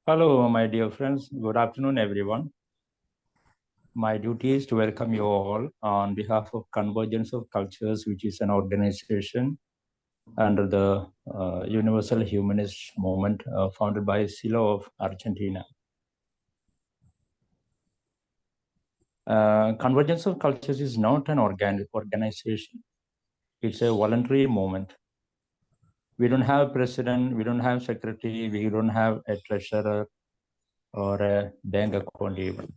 Hello, my dear friends. Good afternoon, everyone. My duty is to welcome you all on behalf of Convergence of Cultures, which is an organization under the Universal Humanist movement founded by Silo of Argentina. Convergence of Cultures is not an organization. It's a voluntary movement. We don't have a president, we don't have secretary, we don't have a treasurer or a bank account even.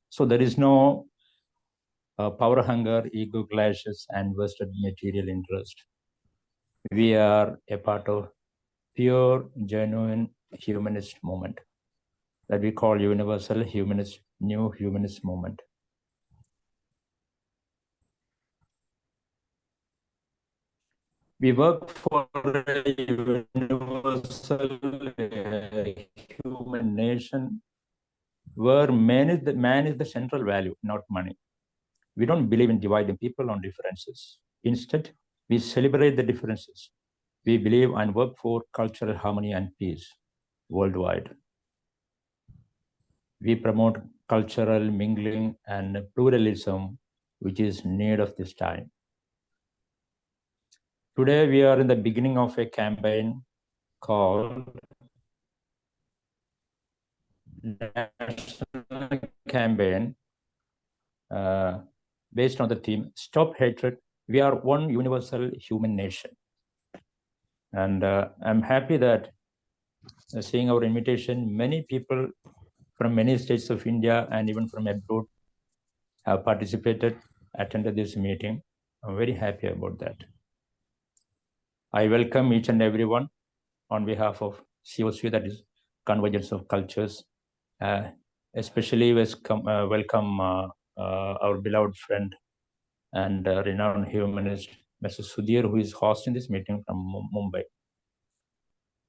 So there is no power hunger, ego clashes, and vested material interest. We are a part of pure, genuine humanist movement that we call Universal Humanist, New Humanist Movement. We work for a universal human nation where man is the central value, not money. We don't believe in dividing people on differences. Instead, we celebrate the differences. We believe and work for cultural harmony and peace worldwide. We promote cultural mingling and pluralism, which is need of this time. Today, we are in the beginning of a campaign called National Campaign based on the theme, Stop Hatred, We Are One Universal Human Nation. And I'm happy that seeing our invitation, many people from many states of India and even from abroad have participated, attended this meeting. I'm very happy about that. I welcome each and everyone on behalf of COC, that is Convergence of Cultures. Especially welcome our beloved friend and renowned humanist, Mr. Sudhir, who is hosting this meeting from Mumbai.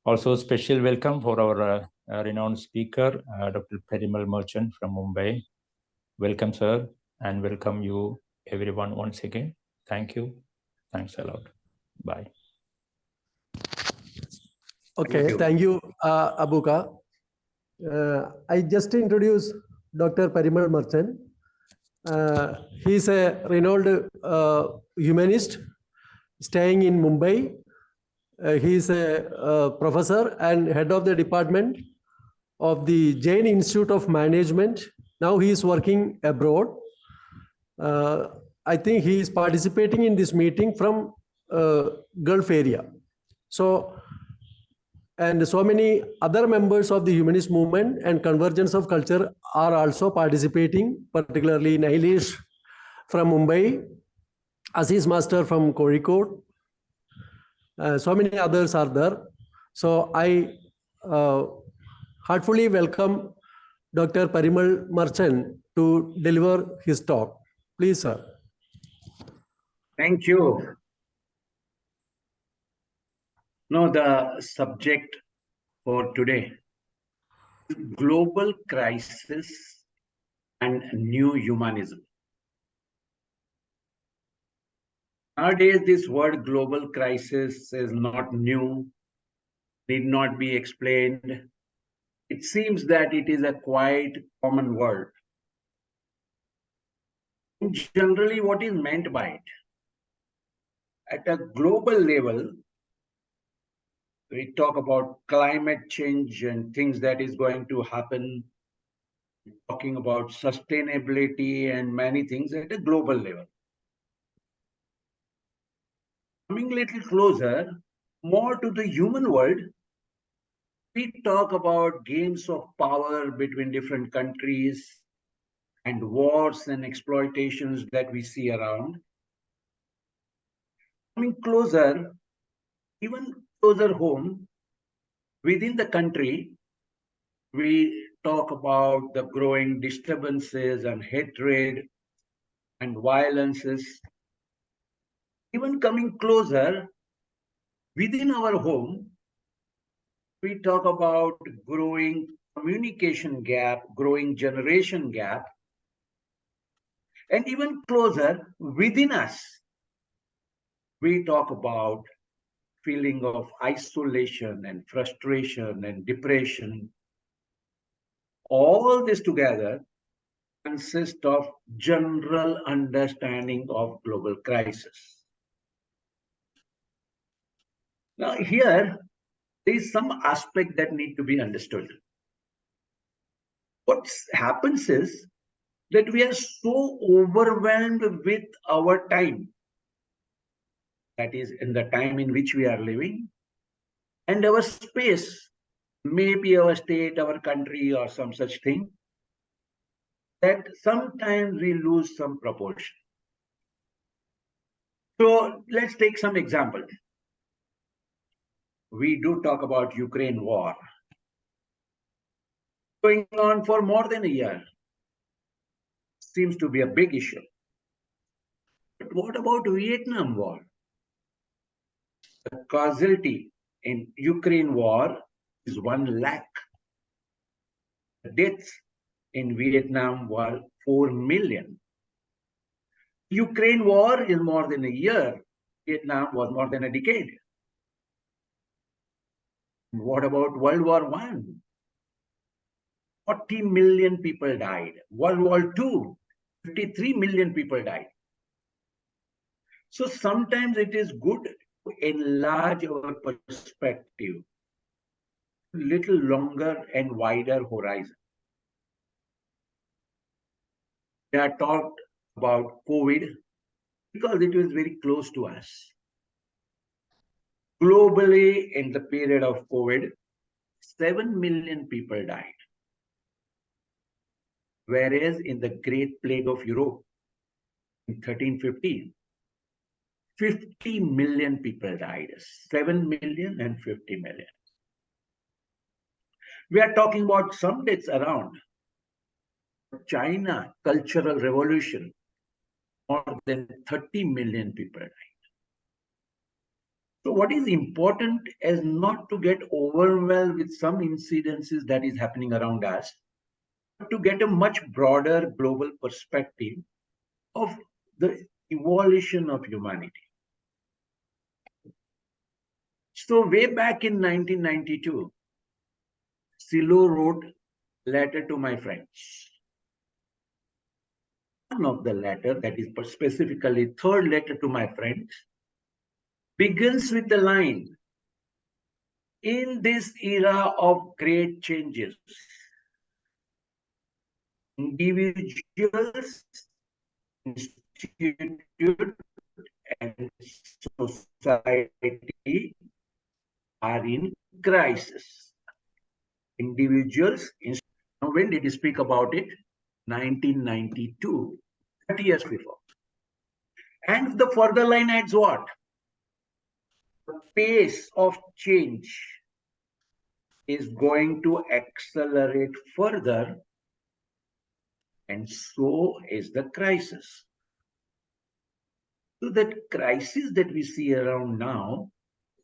Also, special welcome for our renowned speaker, Dr. Parimal Merchant from Mumbai. Welcome, sir, and welcome you, everyone, once again. Thank you. Thanks a lot. Bye. Okay, thank you, Abuka. I just introduced Dr. Parimal Merchant. He is a renowned humanist staying in Mumbai. He is a professor and head of the department of the Jain Institute of Management. Now he is working abroad. I think he is participating in this meeting from Gulf area. And so many other members of the humanist movement and Convergence of Culture are also participating, particularly Nailesh from Mumbai, Aziz Master from Kozhikode. So many others are there. So I heartfully welcome Dr. Parimal Merchant to deliver his talk. Please, sir. Thank you. No, the subject for today, global crisis and new humanism. Nowadays, this word global crisis is not new, need not be explained. It seems that it is a quite common word. Generally, what is meant by it? At a global level, we talk about climate change and things that is going to happen, talking about sustainability and many things at a global level. Coming a little closer, more to the human world, we talk about games of power between different countries and wars and exploitations that we see around. Coming closer, even closer home, within the country, we talk about the growing disturbances and hatred and violences. Even coming closer, within our home, we talk about growing communication gap, growing generation gap, and even closer within us, we talk about feeling of isolation and frustration and depression. All this together consists of general understanding of global crisis. Now here, there is some aspect that need to be understood. What happens is that we are so overwhelmed with our time, that is in the time in which we are living, and our space, maybe our state, our country, or some such thing, that sometimes we lose some proportion. So let's take some example. We do talk about Ukraine war going on for more than a year. Seems to be a big issue. But what about Vietnam war? The casualty in Ukraine war is 1 lakh. The deaths in Vietnam were 4 million. Ukraine war is more than a year. Vietnam was more than a decade. What about World War I? 40 million people died. World War II, 53 million people died. So sometimes it is good to enlarge our perspective, little longer and wider horizon. We are talked about COVID because it was very close to us. Globally, in the period of COVID, 7 million people died. Whereas in the Great Plague of Europe in 1315, 50 million people died. 7 million and 50 million. We are talking about some deaths around. China, Cultural Revolution, more than 30 million people died. So what is important is not to get overwhelmed with some incidences that is happening around us, but to get a much broader global perspective of the evolution of humanity. So way back in 1992, Silo wrote a letter to my friends. One of the letter, that is specifically third letter to my friends, begins with the line, in this era of great changes, individuals, institute, and society are in crisis. Individuals, now when did he speak about it? 1992, 30 years before. And the further line adds what? The pace of change is going to accelerate further, and so is the crisis. So that crisis that we see around now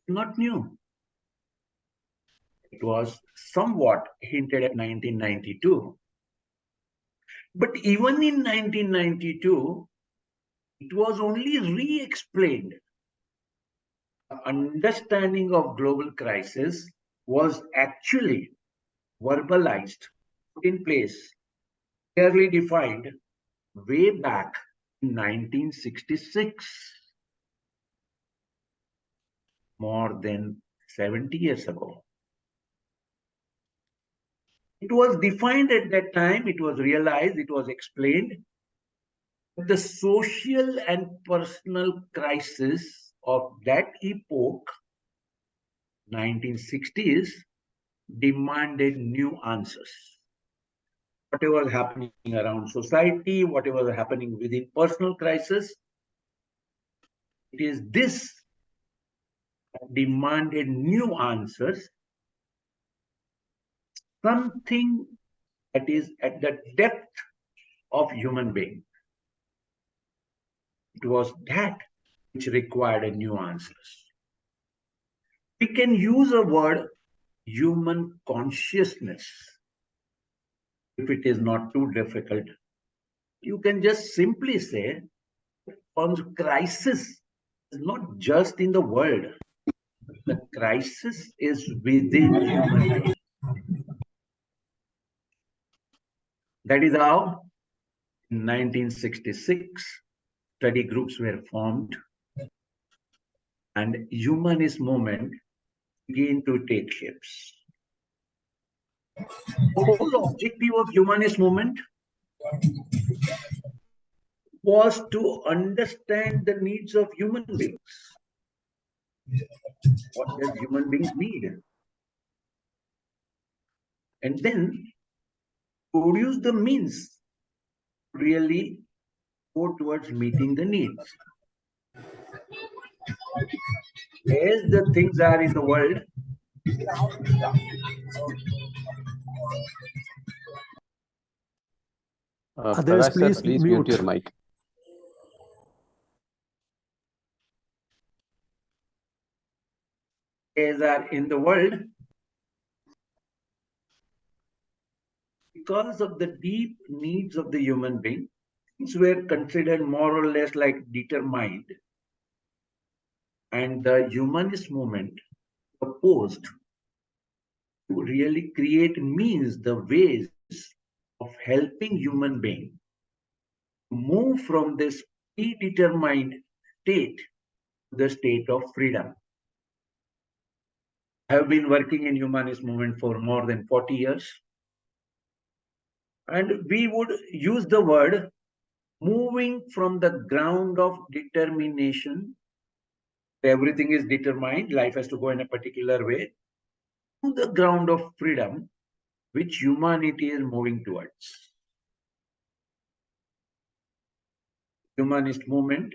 is not new. It was somewhat hinted at 1992. But even in 1992, it was only re-explained. The understanding of global crisis was actually verbalized, put in place, clearly defined way back in 1966, more than 70 years ago. It was defined at that time, it was realized, it was explained that the social and personal crisis of that epoch, 1960s, demanded new answers. Whatever was happening around society, whatever was happening within personal crisis, it is this that demanded new answers, something that is at the depth of human being. It was that which required a new answers. We can use a word, human consciousness, if it is not too difficult. You can just simply say, crisis is not just in the world, The crisis is within human beings. That is how in 1966 study groups were formed and humanist movement began to take shapes. The whole objective of humanist movement was to understand the needs of human beings. What does human beings need? And then produce the means to really go towards meeting the needs. As the things are in the world, Others, Prakash sir, please please mute. mute your mic. as are in the world, because of the deep needs of the human being, things were considered more or less like determined. And the humanist movement proposed to really create means, the ways of helping human beings to move from this predetermined state to the state of freedom. I have been working in humanist movement for more than 40 years. And we would use the word moving from the ground of determination. Everything is determined, life has to go in a particular way, to the ground of freedom, which humanity is moving towards. Humanist movement,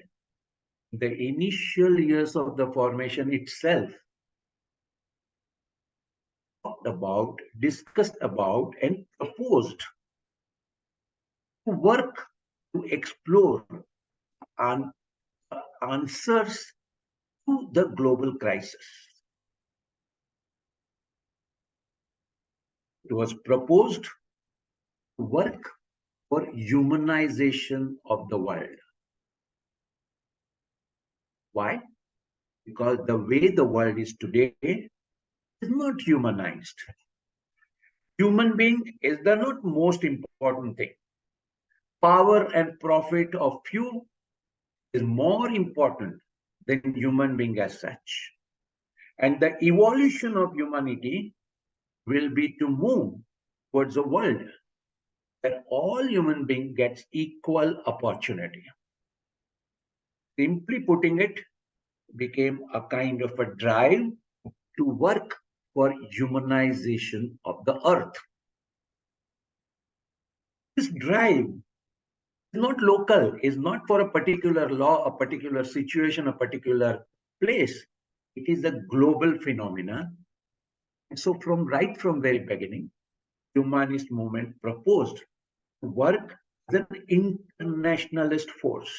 the initial years of the formation itself, talked about, discussed about, and proposed to work to explore answers to the global crisis. It was proposed to work for humanization of the world. Why? Because the way the world is today is not humanized. Human being is the not most important thing. Power and profit of few is more important than human being as such. And the evolution of humanity will be to move towards a world where all human beings gets equal opportunity. Simply putting it, became a kind of a drive to work for humanization of the earth. This drive is not local, is not for a particular law, a particular situation, a particular place. It is a global phenomenon. And so right from very beginning, humanist movement proposed to work as an internationalist force.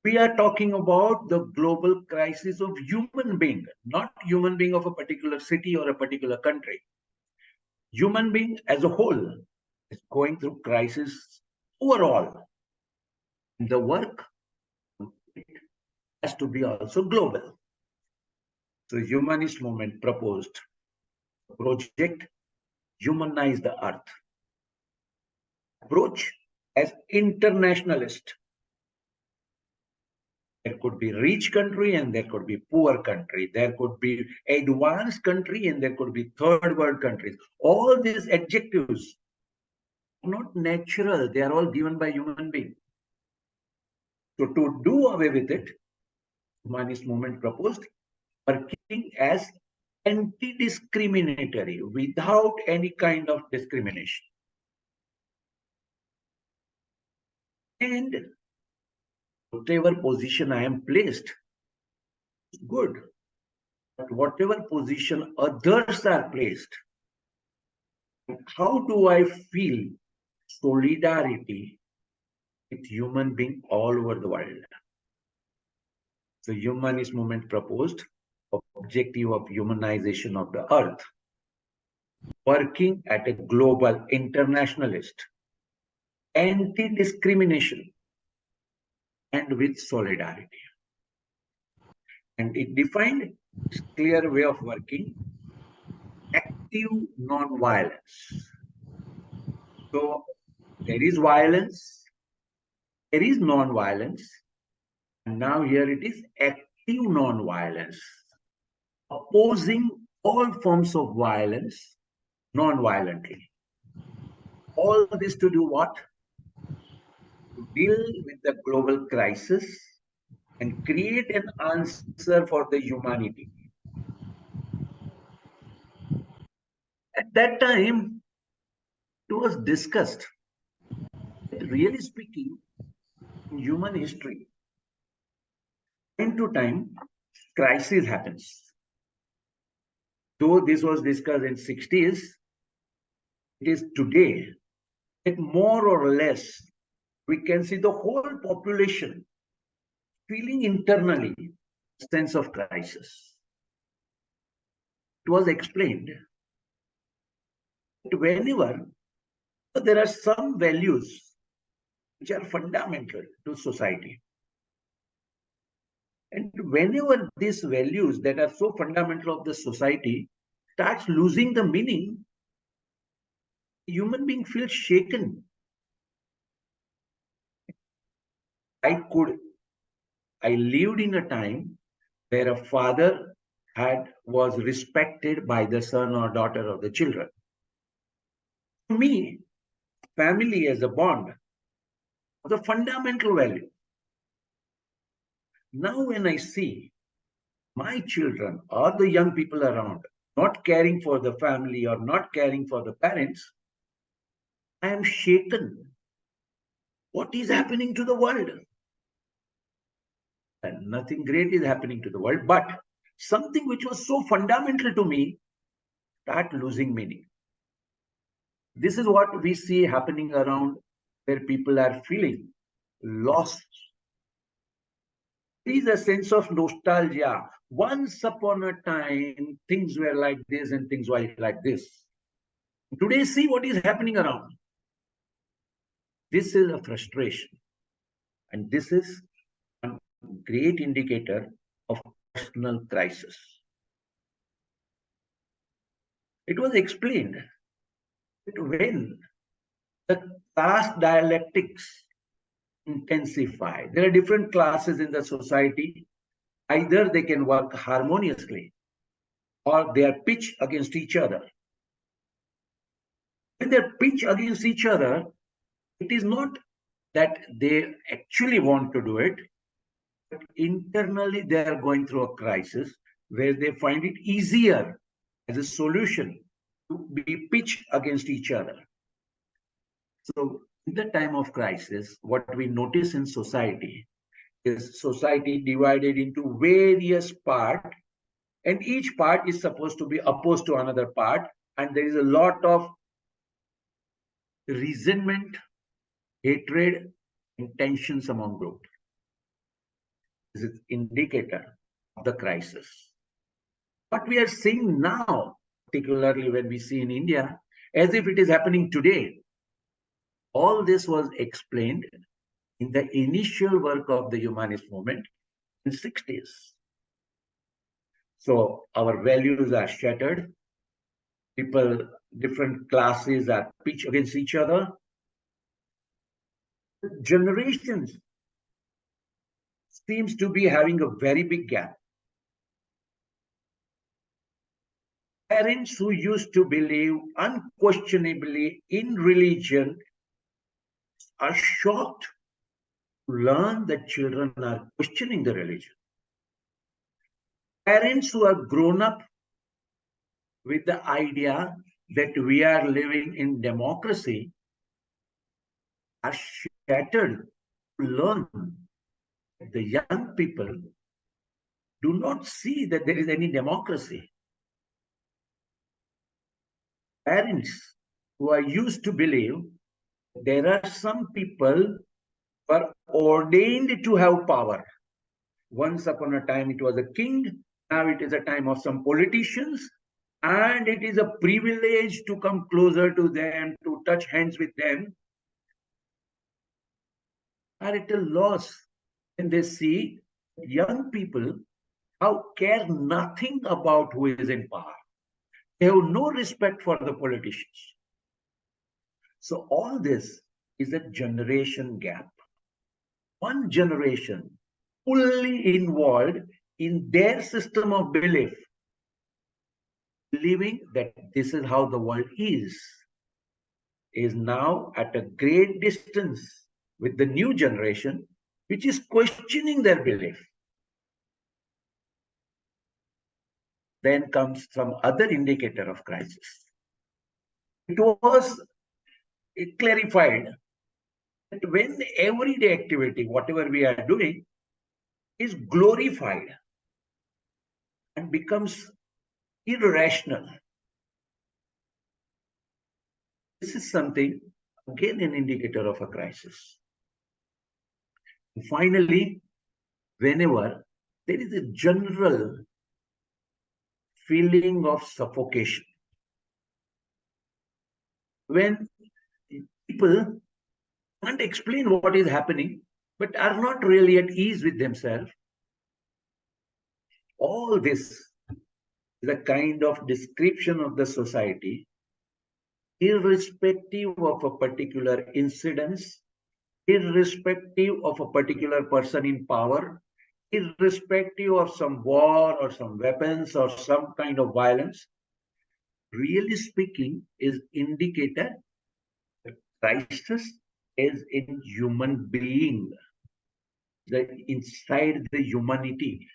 We are talking about the global crisis of human being, not human being of a particular city or a particular country. Human being as a whole is going through crisis overall. The work has to be also global. So humanist movement proposed a project Humanize the Earth. Approach as internationalist. There could be rich country and there could be poor country. There could be advanced country and there could be third world countries. All these adjectives are not natural. They are all given by human beings. So to do away with it, humanist movement proposed working as anti-discriminatory without any kind of discrimination. And whatever position I am placed is good. But whatever position others are placed, how do I feel solidarity with human beings all over the world? So humanist movement proposed objective of humanization of the earth, working at a global internationalist, anti-discrimination, and with solidarity. And it defined this clear way of working, active non-violence. So there is violence, there is non-violence, and now here it is active non-violence, opposing all forms of violence non-violently. All this to do what? To deal with the global crisis and create an answer for the humanity. At that time, it was discussed that really speaking, in human history, time to time, crisis happens. Though this was discussed in 60s, it is today that more or less we can see the whole population feeling internally a sense of crisis. It was explained that whenever there are some values which are fundamental to society, and whenever these values that are so fundamental of the society starts losing the meaning, human being feels shaken. I lived in a time where a father was respected by the son or daughter of the children. For me, family as a bond was a fundamental value. Now when I see my children or the young people around not caring for the family or not caring for the parents, I am shaken. What is happening to the world? And nothing great is happening to the world, but something which was so fundamental to me start losing meaning. This is what we see happening around, where people are feeling lost. There is a sense of nostalgia. Once upon a time, things were like this and things were like this. Today, see what is happening around. This is a frustration. And this is a great indicator of personal crisis. It was explained that when the class dialectics intensify, there are different classes in the society. Either they can work harmoniously or they are pitched against each other. When they're pitched against each other, it is not that they actually want to do it, but internally they are going through a crisis where they find it easier as a solution to be pitched against each other. So in the time of crisis, what we notice in society is society divided into various parts, and each part is supposed to be opposed to another part, and there is a lot of resentment, hatred, and tensions among groups. This is an indicator of the crisis. What we are seeing now, particularly when we see in India, as if it is happening today, all this was explained in the initial work of the Humanist movement in the 60s. So our values are shattered. People, different classes are pitched against each other. Generations seems to be having a very big gap. Parents who used to believe unquestionably in religion are shocked to learn that children are questioning the religion. Parents who have grown up with the idea that we are living in democracy are shattered to learn that the young people do not see that there is any democracy. Parents who are used to believe there are some people who are ordained to have power. Once upon a time it was a king, now it is a time of some politicians, and it is a privilege to come closer to them, to touch hands with them, are at a loss when they see young people now care nothing about who is in power. They have no respect for the politicians. So all this is a generation gap. One generation fully involved in their system of belief, believing that this is how the world is now at a great distance with the new generation, which is questioning their belief. Then comes some other indicator of crisis. It was clarified that when everyday activity, whatever we are doing, is glorified and becomes irrational, this is something, again, an indicator of a crisis. And finally, whenever there is a general feeling of suffocation, when people can't explain what is happening, but are not really at ease with themselves, all this is a kind of description of the society, irrespective of a particular incidence, irrespective of a particular person in power, irrespective of some war or some weapons or some kind of violence. Really speaking, is indicator that crisis is in human being, that inside the humanity.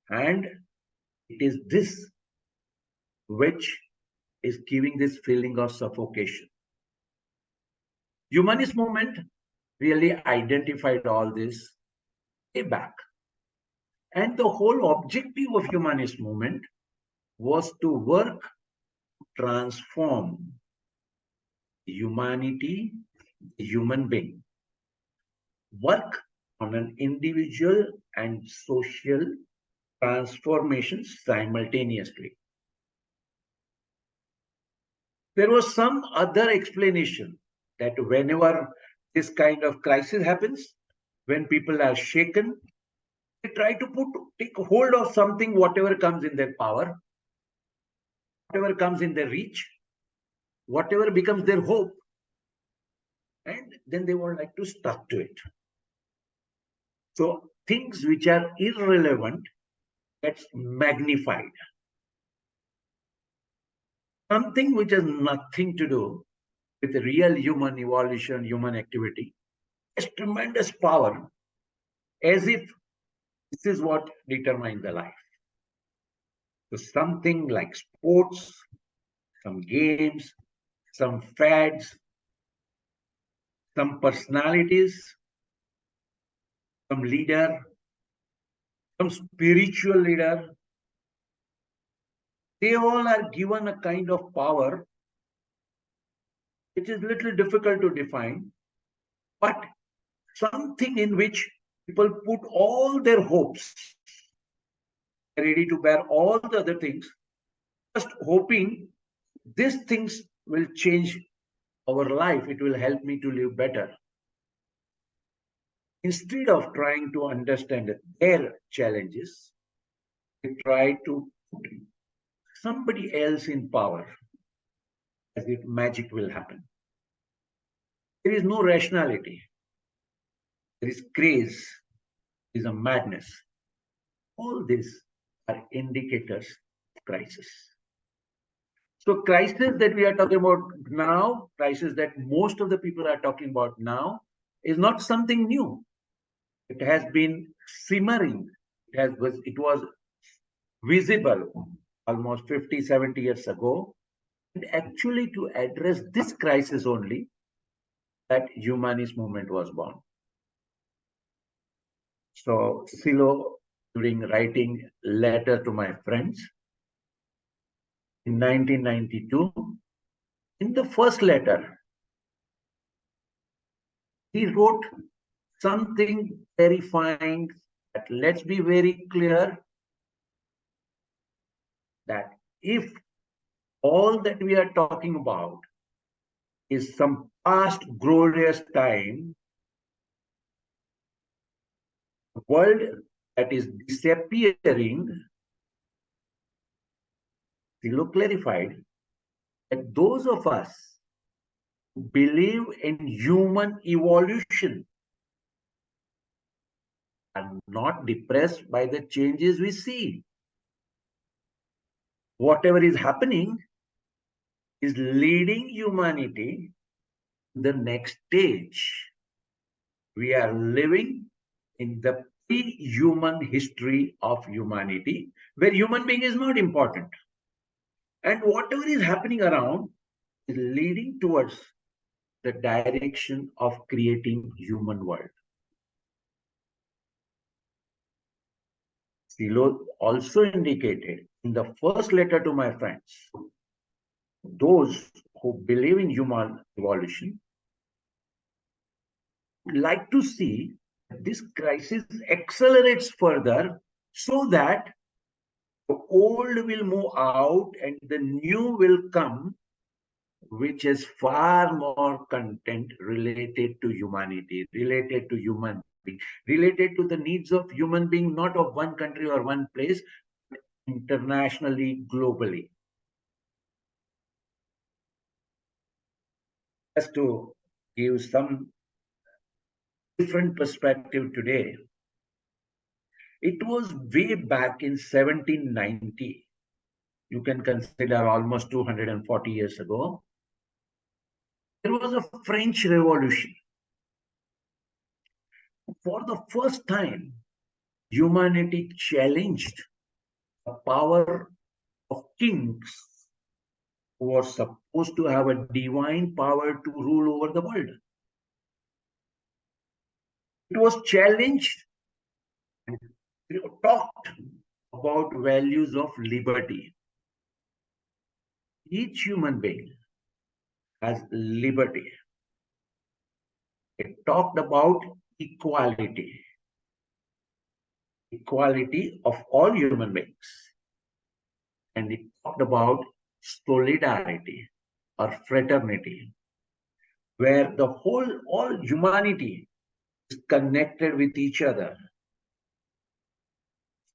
And it is this which is giving this feeling of suffocation. Humanist movement really identified all this way back. And the whole objective of humanist movement was to work to transform humanity, the human being, work on an individual and social transformation simultaneously. There was some other explanation that whenever this kind of crisis happens, when people are shaken, they try to take hold of something, whatever comes in their power, whatever comes in their reach, whatever becomes their hope, and then they would like to stuck to it. So things which are irrelevant gets magnified. Something which has nothing to do with the real human evolution, human activity, has tremendous power, as if this is what determines the life. So something like sports, some games, some fads, some personalities, some leader, some spiritual leader, they all are given a kind of power which is little difficult to define, but something in which people put all their hopes, ready to bear all the other things, just hoping these things will change our life, it will help me to live better. Instead of trying to understand their challenges, they try to put somebody else in power as if magic will happen. There is no rationality. There is craze. There is a madness. All these are indicators of crisis. So crisis that we are talking about now, crisis that most of the people are talking about now, is not something new. It has been simmering. It was visible almost 50, 70 years ago. And actually to address this crisis only, that humanist movement was born. So Silo, during writing letter to my friends in 1992, in the first letter, he wrote something terrifying, that let's be very clear that if all that we are talking about is some past glorious time, the world that is disappearing, Silo clarified that those of us who believe in human evolution are not depressed by the changes we see. Whatever is happening is leading humanity to the next stage. We are living in the pre-human history of humanity, where human being is not important. And whatever is happening around is leading towards the direction of creating human world. Silo also indicated in the first letter to my friends, those who believe in human evolution would like to see this crisis accelerates further so that the old will move out and the new will come, which is far more content related to humanity, related to human being, related to the needs of human being, not of one country or one place, but internationally, globally. Just to give some different perspective today, it was way back in 1790. You can consider almost 240 years ago. There was a French Revolution. For the first time, humanity challenged the power of kings who were supposed to have a divine power to rule over the world. It was challenged and talked about values of liberty. Each human being has liberty. It talked about equality, equality of all human beings. And it talked about solidarity or fraternity, where the all humanity is connected with each other,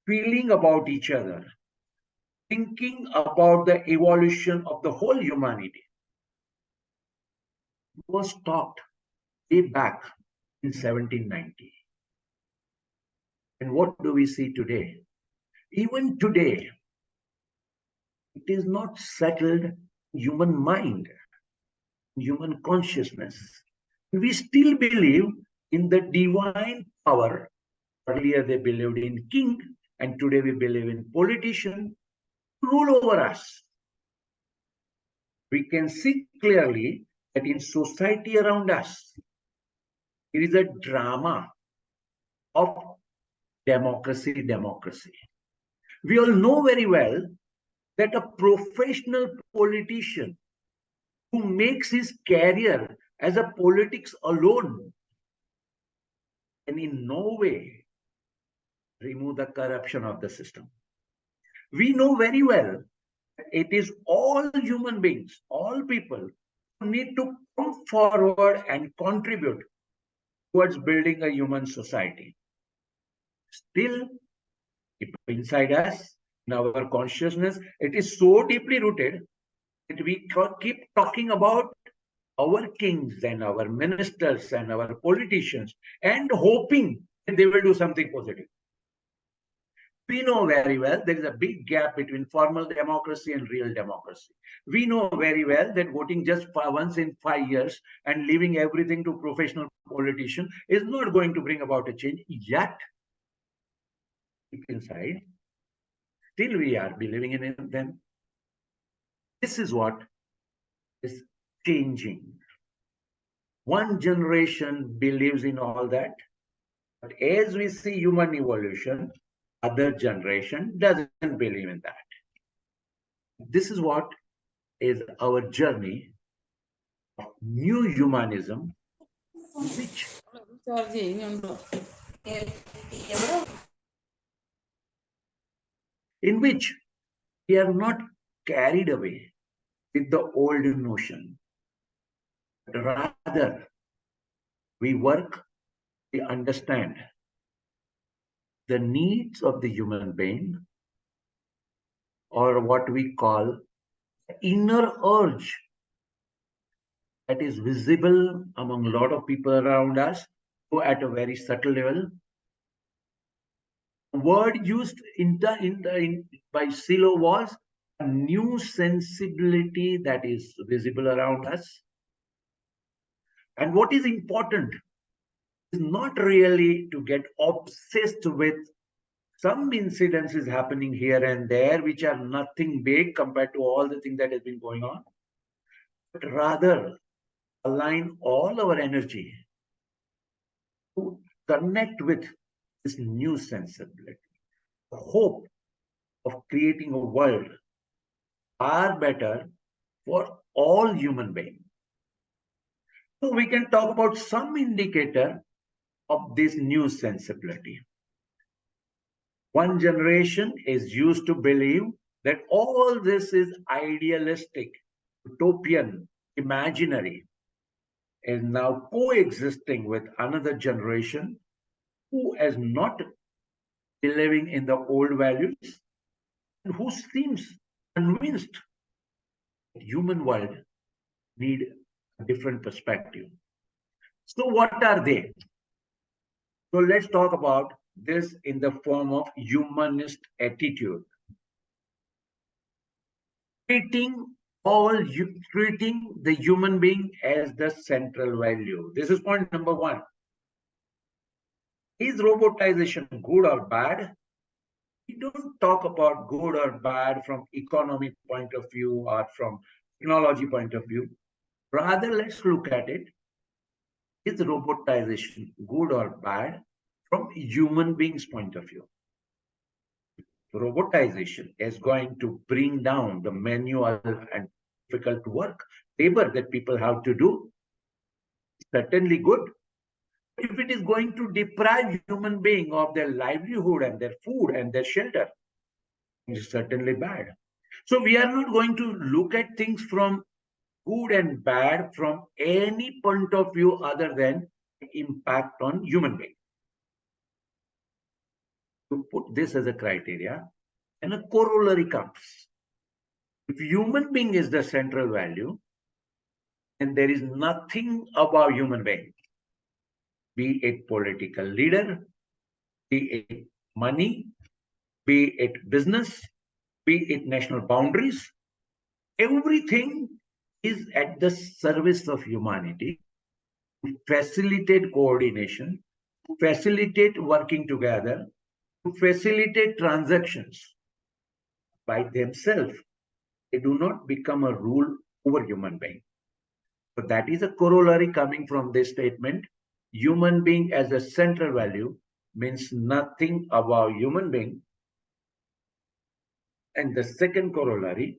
feeling about each other, thinking about the evolution of the whole humanity. It was talked way back in 1790. And what do we see today? Even today, it is not settled in human mind, human consciousness. We still believe in the divine power. Earlier they believed in king, and today we believe in politician to rule over us. We can see clearly that in society around us, there is a drama of democracy. We all know very well that a professional politician who makes his career as a politics alone can in no way remove the corruption of the system. We know very well that it is all human beings, all people who need to come forward and contribute towards building a human society. Still, inside us, in our consciousness, it is so deeply rooted that we keep talking about our kings and our ministers and our politicians and hoping that they will do something positive. We know very well there is a big gap between formal democracy and real democracy. We know very well that voting just once in 5 years and leaving everything to professional politicians is not going to bring about a change. Yet, inside, still we are believing in them. This is what is changing. One generation believes in all that, but as we see human evolution, other generation doesn't believe in that. This is what is our journey of new humanism, in which we are not carried away with the old notion, but rather we work, we understand the needs of the human being, or what we call inner urge that is visible among a lot of people around us, or at a very subtle level. The word used by Silo was a new sensibility that is visible around us. And what is important is not really to get obsessed with some incidences happening here and there, which are nothing big compared to all the things that has been going on, but rather align all our energy to connect with this new sensibility, the hope of creating a world far better for all human beings. So we can talk about some indicator of this new sensibility. One generation is used to believe that all this is idealistic, utopian, imaginary, is now coexisting with another generation who is not believing in the old values and who seems convinced that human world need a different perspective. So what are they? So let's talk about this in the form of humanist attitude. Treating the human being as the central value. This is point number one. Is robotization good or bad? We don't talk about good or bad from economic point of view or from technology point of view. Rather, let's look at it. Is robotization good or bad from human beings' point of view? Robotization is going to bring down the manual and difficult work, labor that people have to do. Certainly good. If it is going to deprive human being of their livelihood and their food and their shelter, it is certainly bad. So we are not going to look at things from good and bad from any point of view other than impact on human being. To put this as a criteria, and a corollary comes. If human being is the central value, then there is nothing about human being, be it political leader, be it money, be it business, be it national boundaries, everything is at the service of humanity to facilitate coordination, to facilitate working together, to facilitate transactions. By themselves, they do not become a rule over human being. So that is a corollary coming from this statement. Human being as a central value means nothing about human being. And the second corollary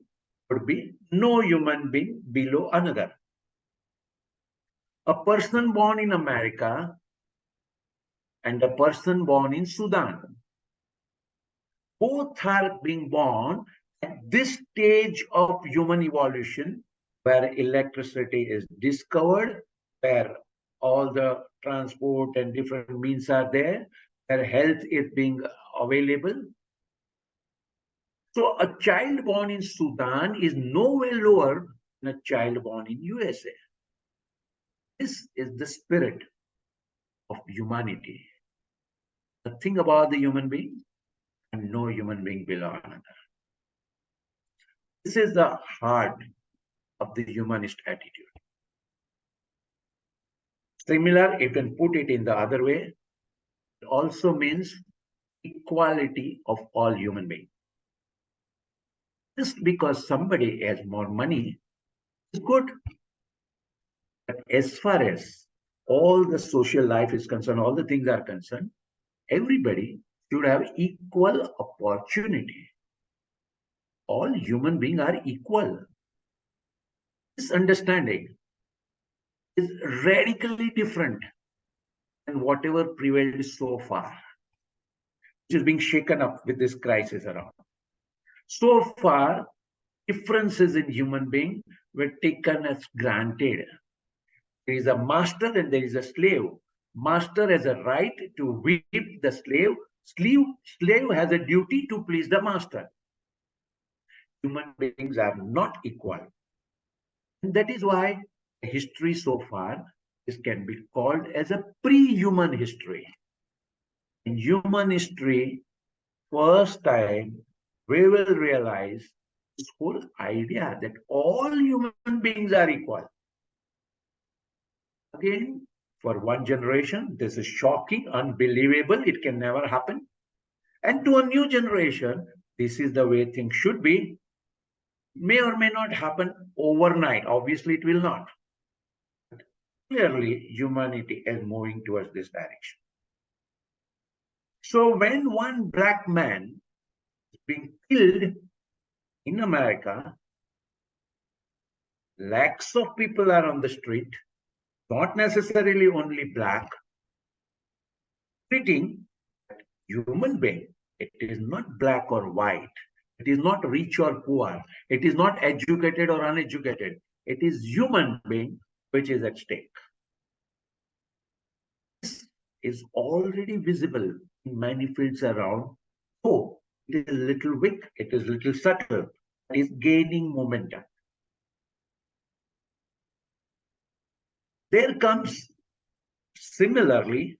would be no human being below another. A person born in America and a person born in Sudan, both are being born at this stage of human evolution where electricity is discovered, where all the transport and different means are there, where health is being available. So a child born in Sudan is nowhere lower than a child born in USA. This is the spirit of humanity. Nothing about the human being and no human being below another. This is the heart of the humanist attitude. Similar, you can put it in the other way. It also means equality of all human beings. Just because somebody has more money is good. But as far as all the social life is concerned, all the things are concerned, everybody should have equal opportunity. All human beings are equal. This understanding is radically different than whatever prevailed so far, which is being shaken up with this crisis around. So far, differences in human being were taken as granted. There is a master and there is a slave. Master has a right to whip the slave Slave has a duty to please the master. Human beings are not equal. And that is why history so far this can be called as a pre-human history. In human history, first time we will realize this whole idea that all human beings are equal. Again, for one generation, this is shocking, unbelievable, it can never happen. And to a new generation, this is the way things should be. May or may not happen overnight. Obviously, it will not. Clearly, humanity is moving towards this direction. So when one black man is being killed in America, lakhs of people are on the street, not necessarily only black, treating human being. It is not black or white. It is not rich or poor. It is not educated or uneducated. It is human being which is at stake. This is already visible in many fields around. Oh, it is a little weak. It is a little subtle. It is gaining momentum. There comes similarly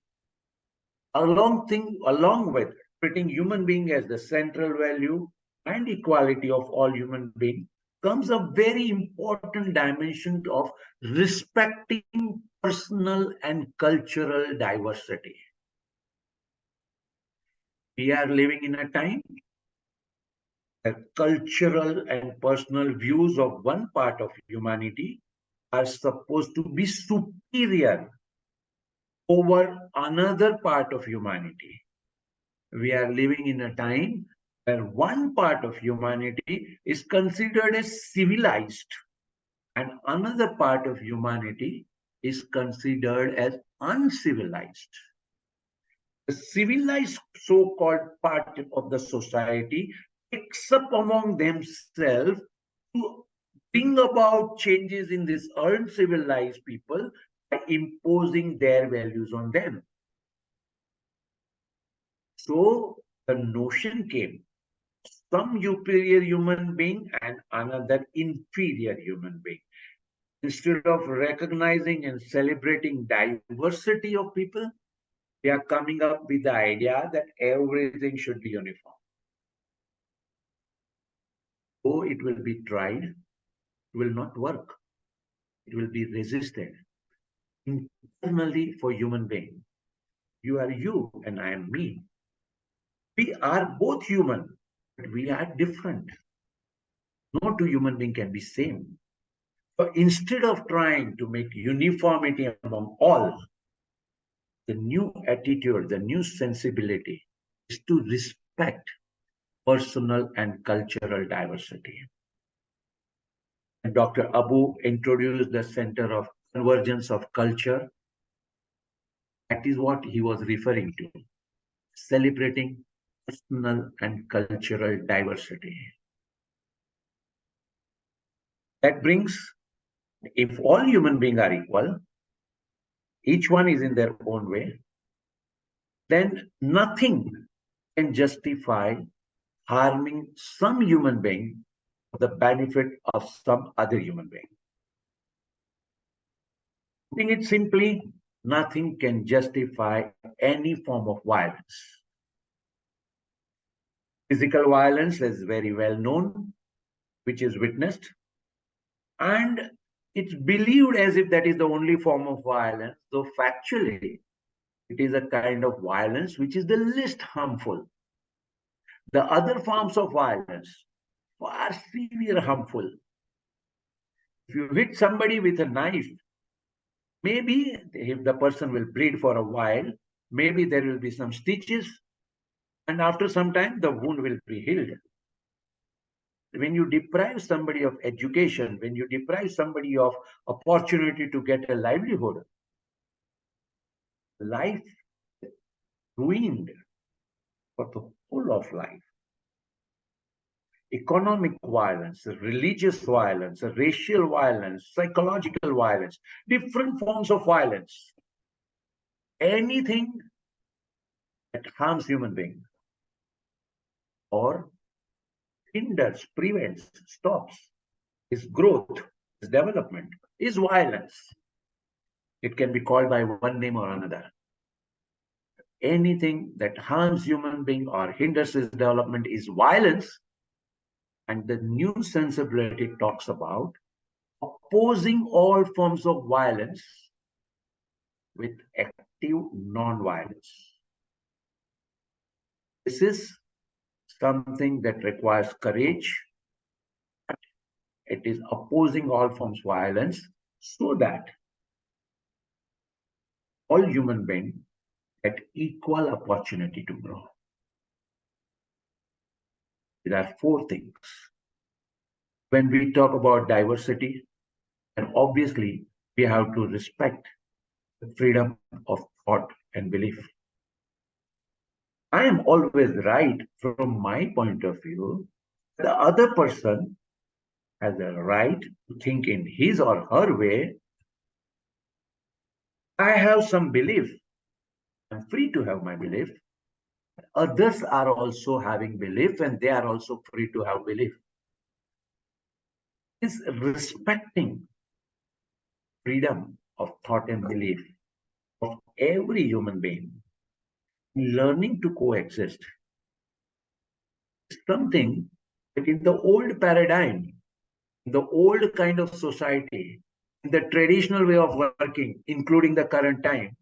along with treating human being as the central value and equality of all human beings comes a very important dimension of respecting personal and cultural diversity. We are living in a time that cultural and personal views of one part of humanity are supposed to be superior over another part of humanity. We are living in a time where one part of humanity is considered as civilized and another part of humanity is considered as uncivilized. The civilized so-called part of the society picks up among themselves to bring about changes in these uncivilized people by imposing their values on them. So the notion came, some superior human being and another inferior human being. Instead of recognizing and celebrating diversity of people, we are coming up with the idea that everything should be uniform. So it will be tried, it will not work. It will be resisted. Internally for human being, you are you and I am me. We are both human, but we are different. No two human beings can be same. But instead of trying to make uniformity among all, the new attitude, the new sensibility is to respect personal and cultural diversity. And Dr. Abu introduced the Center of Convergence of Culture. That is what he was referring to, celebrating personal and cultural diversity. That brings, if all human beings are equal, each one is in their own way, then nothing can justify harming some human being for the benefit of some other human being. Putting it simply, nothing can justify any form of violence. Physical violence is very well known, which is witnessed, and it's believed as if that is the only form of violence, though factually, it is a kind of violence which is the least harmful. The other forms of violence, far severe harmful. If you hit somebody with a knife, maybe if the person will bleed for a while, maybe there will be some stitches, and after some time, the wound will be healed. When you deprive somebody of education, when you deprive somebody of opportunity to get a livelihood, life ruined for the whole of life. Economic violence, religious violence, racial violence, psychological violence, different forms of violence. Anything that harms human being or hinders, prevents, stops his growth, his development, is violence. It can be called by one name or another. Anything that harms human being or hinders his development is violence. And the new sensibility talks about opposing all forms of violence with active non-violence. This is something that requires courage. It is opposing all forms of violence so that all human beings get equal opportunity to grow. There are four things. When we talk about diversity, and obviously we have to respect the freedom of thought and belief. I am always right from my point of view. The other person has a right to think in his or her way. I have some belief. I'm free to have my belief. Others are also having belief and they are also free to have belief. It's respecting freedom of thought and belief of every human being. Learning to coexist is something that in the old paradigm, the old kind of society, the traditional way of working, including the current time,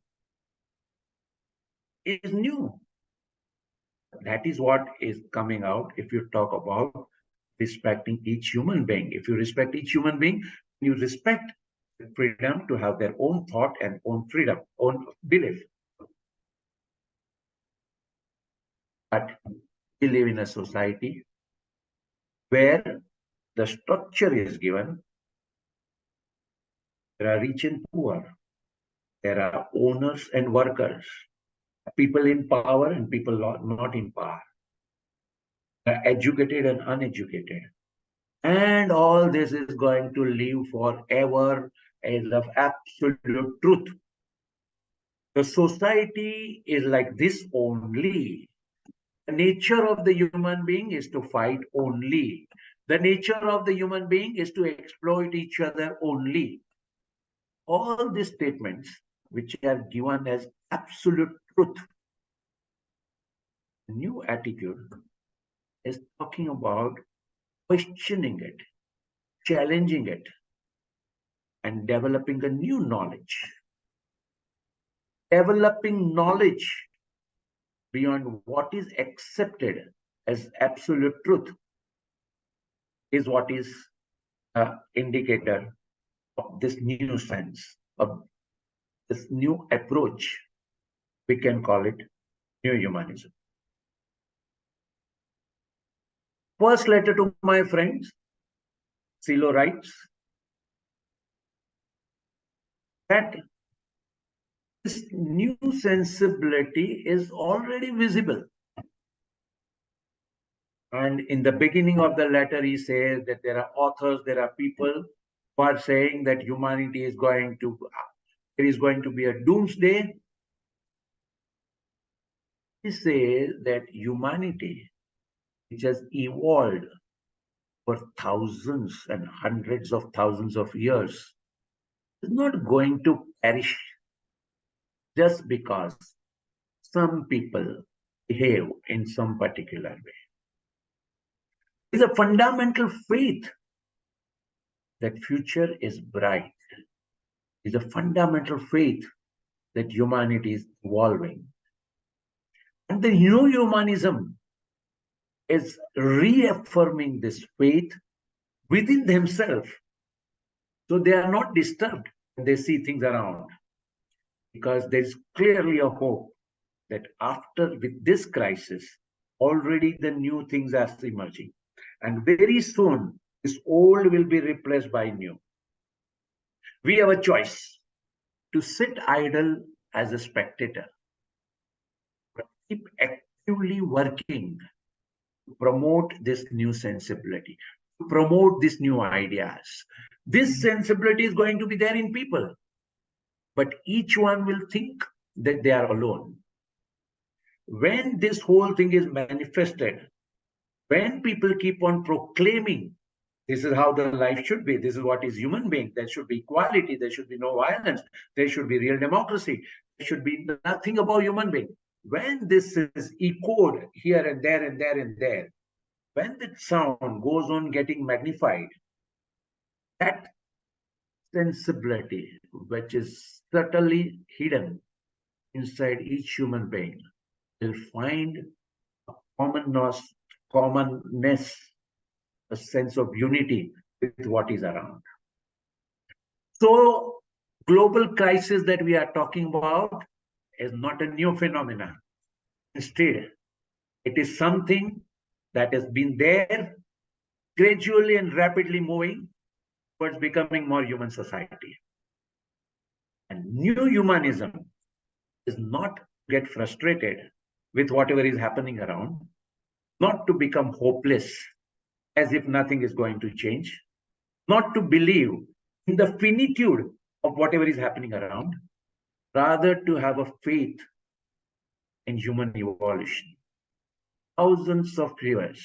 is new. That is what is coming out if you talk about respecting each human being. If you respect each human being, you respect the freedom to have their own thought and own freedom, own belief. But we live in a society where the structure is given. There are rich and poor. There are owners and workers, people in power and people not in power, educated and uneducated. And all this is going to live forever as of absolute truth. The society is like this only. The nature of the human being is to fight only. The nature of the human being is to exploit each other only. All these statements, which are given as absolute truth, new attitude is talking about questioning it, challenging it, and developing a new knowledge. Developing knowledge beyond what is accepted as absolute truth is what is an indicator of this new sense, of this new approach. We can call it new humanism. First letter to my friends, Silo writes that this new sensibility is already visible. And in the beginning of the letter, he says that there are authors, there are people who are saying that humanity is going to, there is going to be a doomsday. He says that humanity, which has evolved for thousands and hundreds of thousands of years, is not going to perish just because some people behave in some particular way. It's a fundamental faith that future is bright. It's a fundamental faith that humanity is evolving. And the new humanism is reaffirming this faith within themselves. So they are not disturbed when they see things around. Because there is clearly a hope that after with this crisis, already the new things are emerging. And very soon, this old will be replaced by new. We have a choice to sit idle as a spectator, but keep actively working to promote this new sensibility, to promote these new ideas. This sensibility is going to be there in people, but each one will think that they are alone. when this whole thing is manifested, when people keep on proclaiming this is how the life should be, this is what is human being, there should be equality, there should be no violence, there should be real democracy, there should be nothing about human being. When this is echoed here and there and there and there, when the sound goes on getting magnified, that sensibility which is subtly hidden inside each human being will find a commonness, a sense of unity with what is around. So, global crisis that we are talking about is not a new phenomenon. Instead, it is something that has been there, gradually and rapidly moving towards becoming more human society. And new humanism is not get frustrated with whatever is happening around, not to become hopeless as if nothing is going to change, not to believe in the finitude of whatever is happening around, rather to have a faith in human evolution. Thousands of years,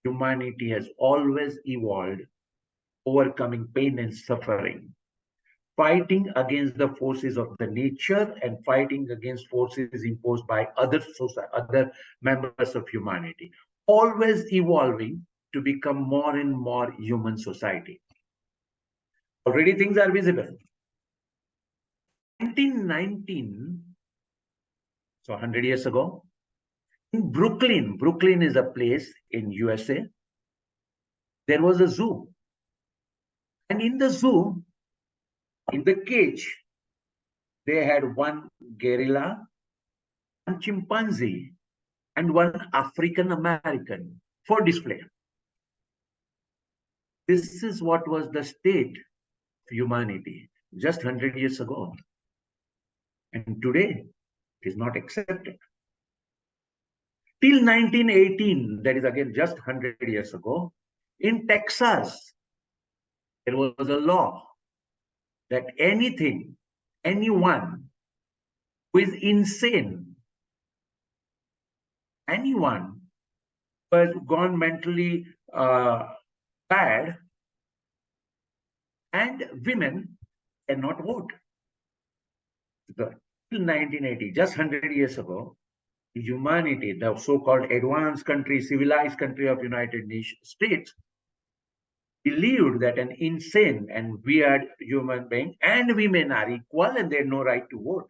humanity has always evolved, overcoming pain and suffering, fighting against the forces of the nature and fighting against forces imposed by other members of humanity, always evolving to become more and more human society. Already things are visible. 1919, so 100 years ago, in Brooklyn is a place in USA, there was a zoo. And in the zoo, in the cage, they had one gorilla, one chimpanzee, and one African American for display. This is what was the state of humanity just 100 years ago. And today, it is not accepted. Till 1918, that is again just 100 years ago, in Texas, there was a law that anyone who is insane, anyone who has gone mentally bad, and women cannot vote. Till 1980, just 100 years ago, humanity, the so-called advanced country, civilized country of United States, believed that an insane and weird human being and women are equal and they have no right to vote.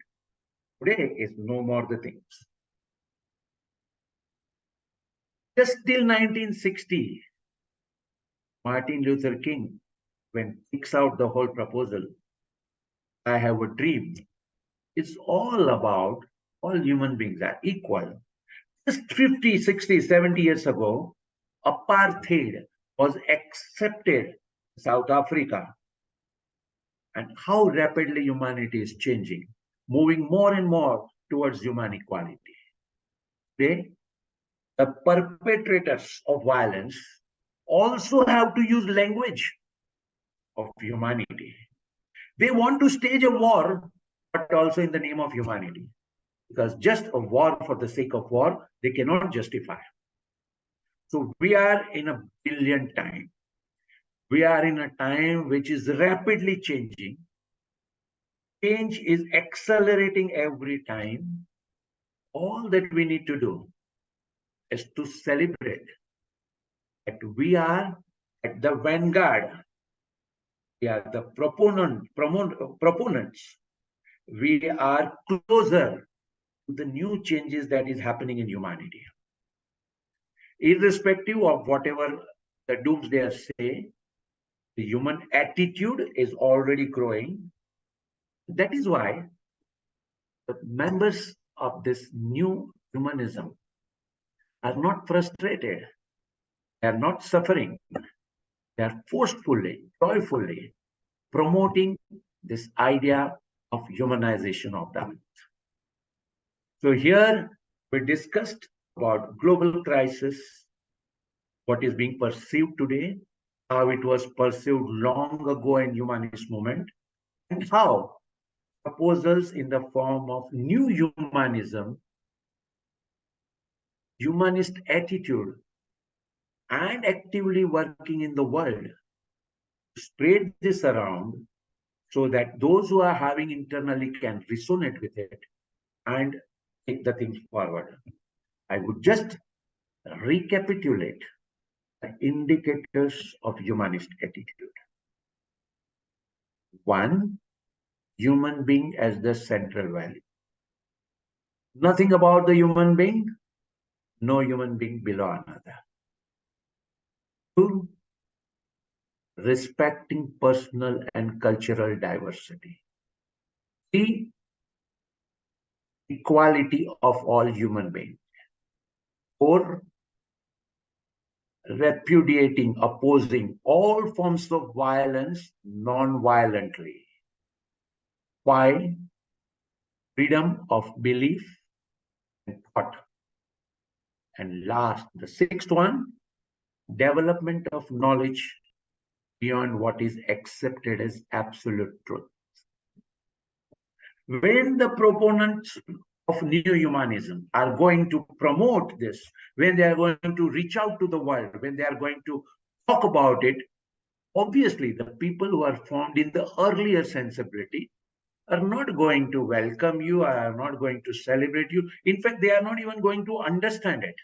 Today is no more the things. Just till 1960, Martin Luther King, when kicks out the whole proposal, I have a dream. It's all about all human beings are equal. Just 50, 60, 70 years ago, apartheid was accepted in South Africa. And how rapidly humanity is changing, moving more and more towards human equality. Today, the perpetrators of violence also have to use language of humanity. They want to stage a war, but also in the name of humanity. Because just a war for the sake of war, they cannot justify. So we are in a brilliant time. We are in a time which is rapidly changing. Change is accelerating every time. All that we need to do is to celebrate that we are at the vanguard. We are the proponents. We are closer to the new changes that is happening in humanity. Irrespective of whatever the doomsdayers say, the human attitude is already growing. That is why the members of this new humanism are not frustrated. They are not suffering. They are forcefully, joyfully promoting this idea of humanization of the earth. So here we discussed about global crisis, what is being perceived today, how it was perceived long ago in humanist movement, and how proposals in the form of new humanism humanist attitude and actively working in the world to spread this around so that those who are having internally can resonate with it and take the things forward. I would just recapitulate the indicators of humanist attitude. One, human being as the central value. Nothing about the human being, no human being below another. Two, respecting personal and cultural diversity. Three, equality of all human beings. Four, repudiating, opposing all forms of violence non-violently. Five, freedom of belief and thought. And last, the sixth one, development of knowledge beyond what is accepted as absolute truth. When the proponents of new humanism are going to promote this, when they are going to reach out to the world, when they are going to talk about it, obviously the people who are formed in the earlier sensibility are not going to welcome you, are not going to celebrate you. In fact, they are not even going to understand it.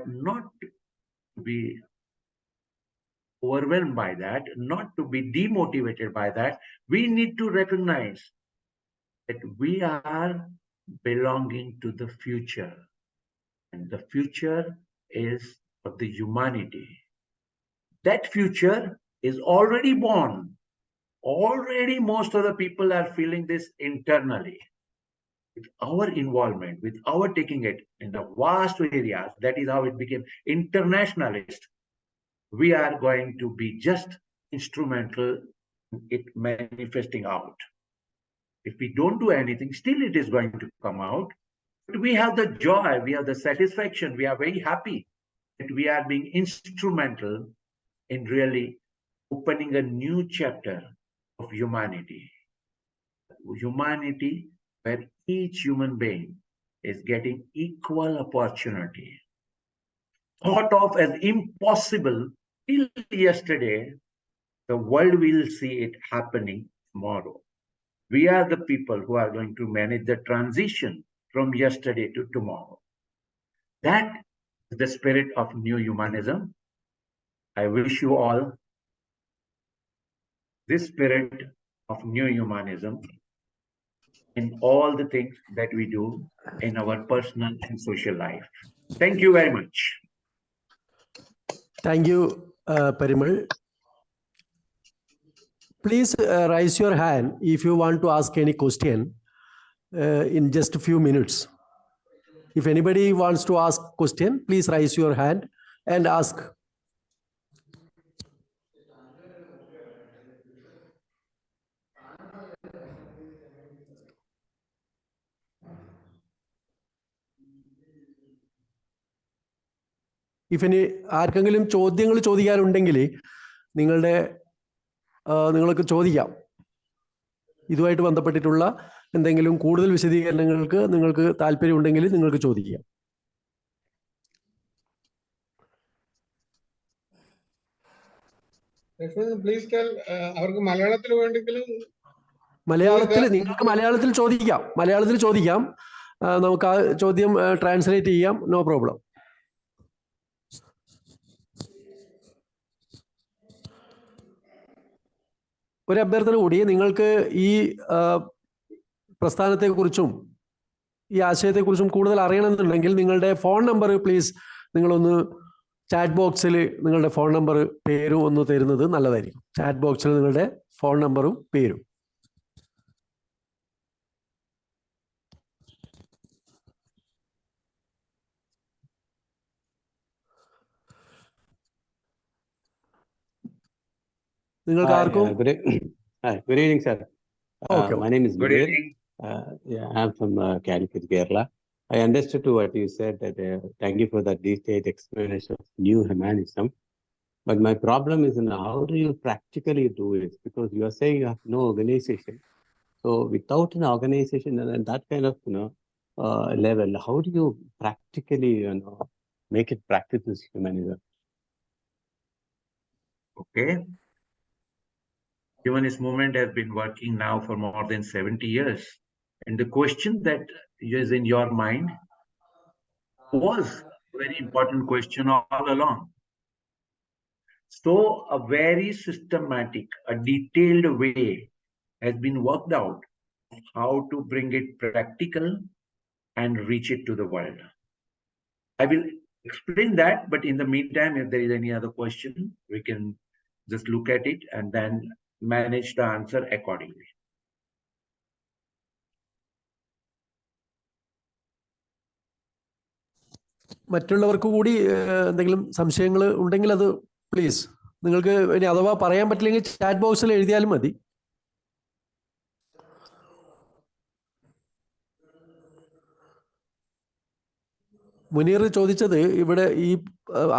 Not to be overwhelmed by that, not to be demotivated by that, we need to recognize that we are belonging to the future. And the future is of the humanity. That future is already born. Already most of the people are feeling this internally. With our involvement, with our taking it in the vast areas, that is how it became internationalist. We are going to be just instrumental in it manifesting out. If we don't do anything, still it is going to come out. But we have the joy, we have the satisfaction, we are very happy that we are being instrumental in really opening a new chapter of humanity. Humanity where each human being is getting equal opportunity. Thought of as impossible till yesterday, the world will see it happening tomorrow. We are the people who are going to manage the transition from yesterday to tomorrow. That is the spirit of new humanism. I wish you all this spirit of new humanism in all the things that we do in our personal and social life. Thank you very much. Thank you, Parimal. Please raise your hand if you want to ask any question in just a few minutes. If anybody wants to ask question, please raise your hand and ask. If any ആർക്കെങ്കിലും ചോദ്യങ്ങൾ ചോദിക്കാനുണ്ടെങ്കിൽ നിങ്ങൾക്ക് ചോദിക്കാം. ഇതുമായിട്ട് ബന്ധപ്പെട്ടിട്ടുള്ള എന്തെങ്കിലും കൂടുതൽ വിശദീകരണങ്ങൾക്ക് നിങ്ങൾക്ക് താല്പര്യമുണ്ടെങ്കിൽ നിങ്ങൾക്ക് ചോദിക്കാം. Please tell അവർക്ക് മലയാളത്തിൽ വേണ്ടെങ്കിലും നിങ്ങൾക്ക് മലയാളത്തിൽ ചോദിക്കാം. നമുക്ക് ആ ചോദ്യം ട്രാൻസ്ലേറ്റ് ചെയ്യാം. No problem. ഒരു അഭ്യർത്ഥന കൂടി, നിങ്ങൾക്ക് ഈ പ്രസ്ഥാനത്തെക്കുറിച്ചും ഈ ആശയത്തെക്കുറിച്ചും കൂടുതൽ അറിയണമെന്നുണ്ടെങ്കിൽ നിങ്ങളുടെ ഫോൺ നമ്പർ പ്ലീസ് നിങ്ങളൊന്ന് ചാറ്റ് ബോക്സിൽ നിങ്ങളുടെ ഫോൺ നമ്പർ പേരും ഒന്ന് തരുന്നത് നല്ലതായിരിക്കും. ചാറ്റ് ബോക്സിൽ നിങ്ങളുടെ ഫോൺ നമ്പറും പേരും. നിങ്ങൾക്ക് ആർക്കും Good evening, sir. Okay. My name is Good Mudir. evening. I'm from Calicut, Kerala. I understood what you said, that thank you for that detailed explanation of new humanism. But my problem is, how do you practically do it? Because you are saying you have no organization. So without an organization and that kind of level, how do you practically, make it practice this humanism? Okay. Humanist movement has been working now for more than 70 years. And the question that is in your mind was a very important question all along. So a very systematic, a detailed way has been worked out how to bring it practical and reach it to the world. I will explain that, but in the meantime, if there is any other question, we can just look at it and then manage the answer accordingly. മറ്റുള്ളവർക്ക് കൂടി എന്തെങ്കിലും സംശയങ്ങൾ ഉണ്ടെങ്കിൽ അത് please നിങ്ങൾക്ക് ഇനി അഥവാ പറയാൻ പറ്റില്ലെങ്കിൽ ചാറ്റ് ബോക്സിൽ എഴുതിയാലും മതി. മുനീർ ചോദിച്ചത് ഇവിടെ ഈ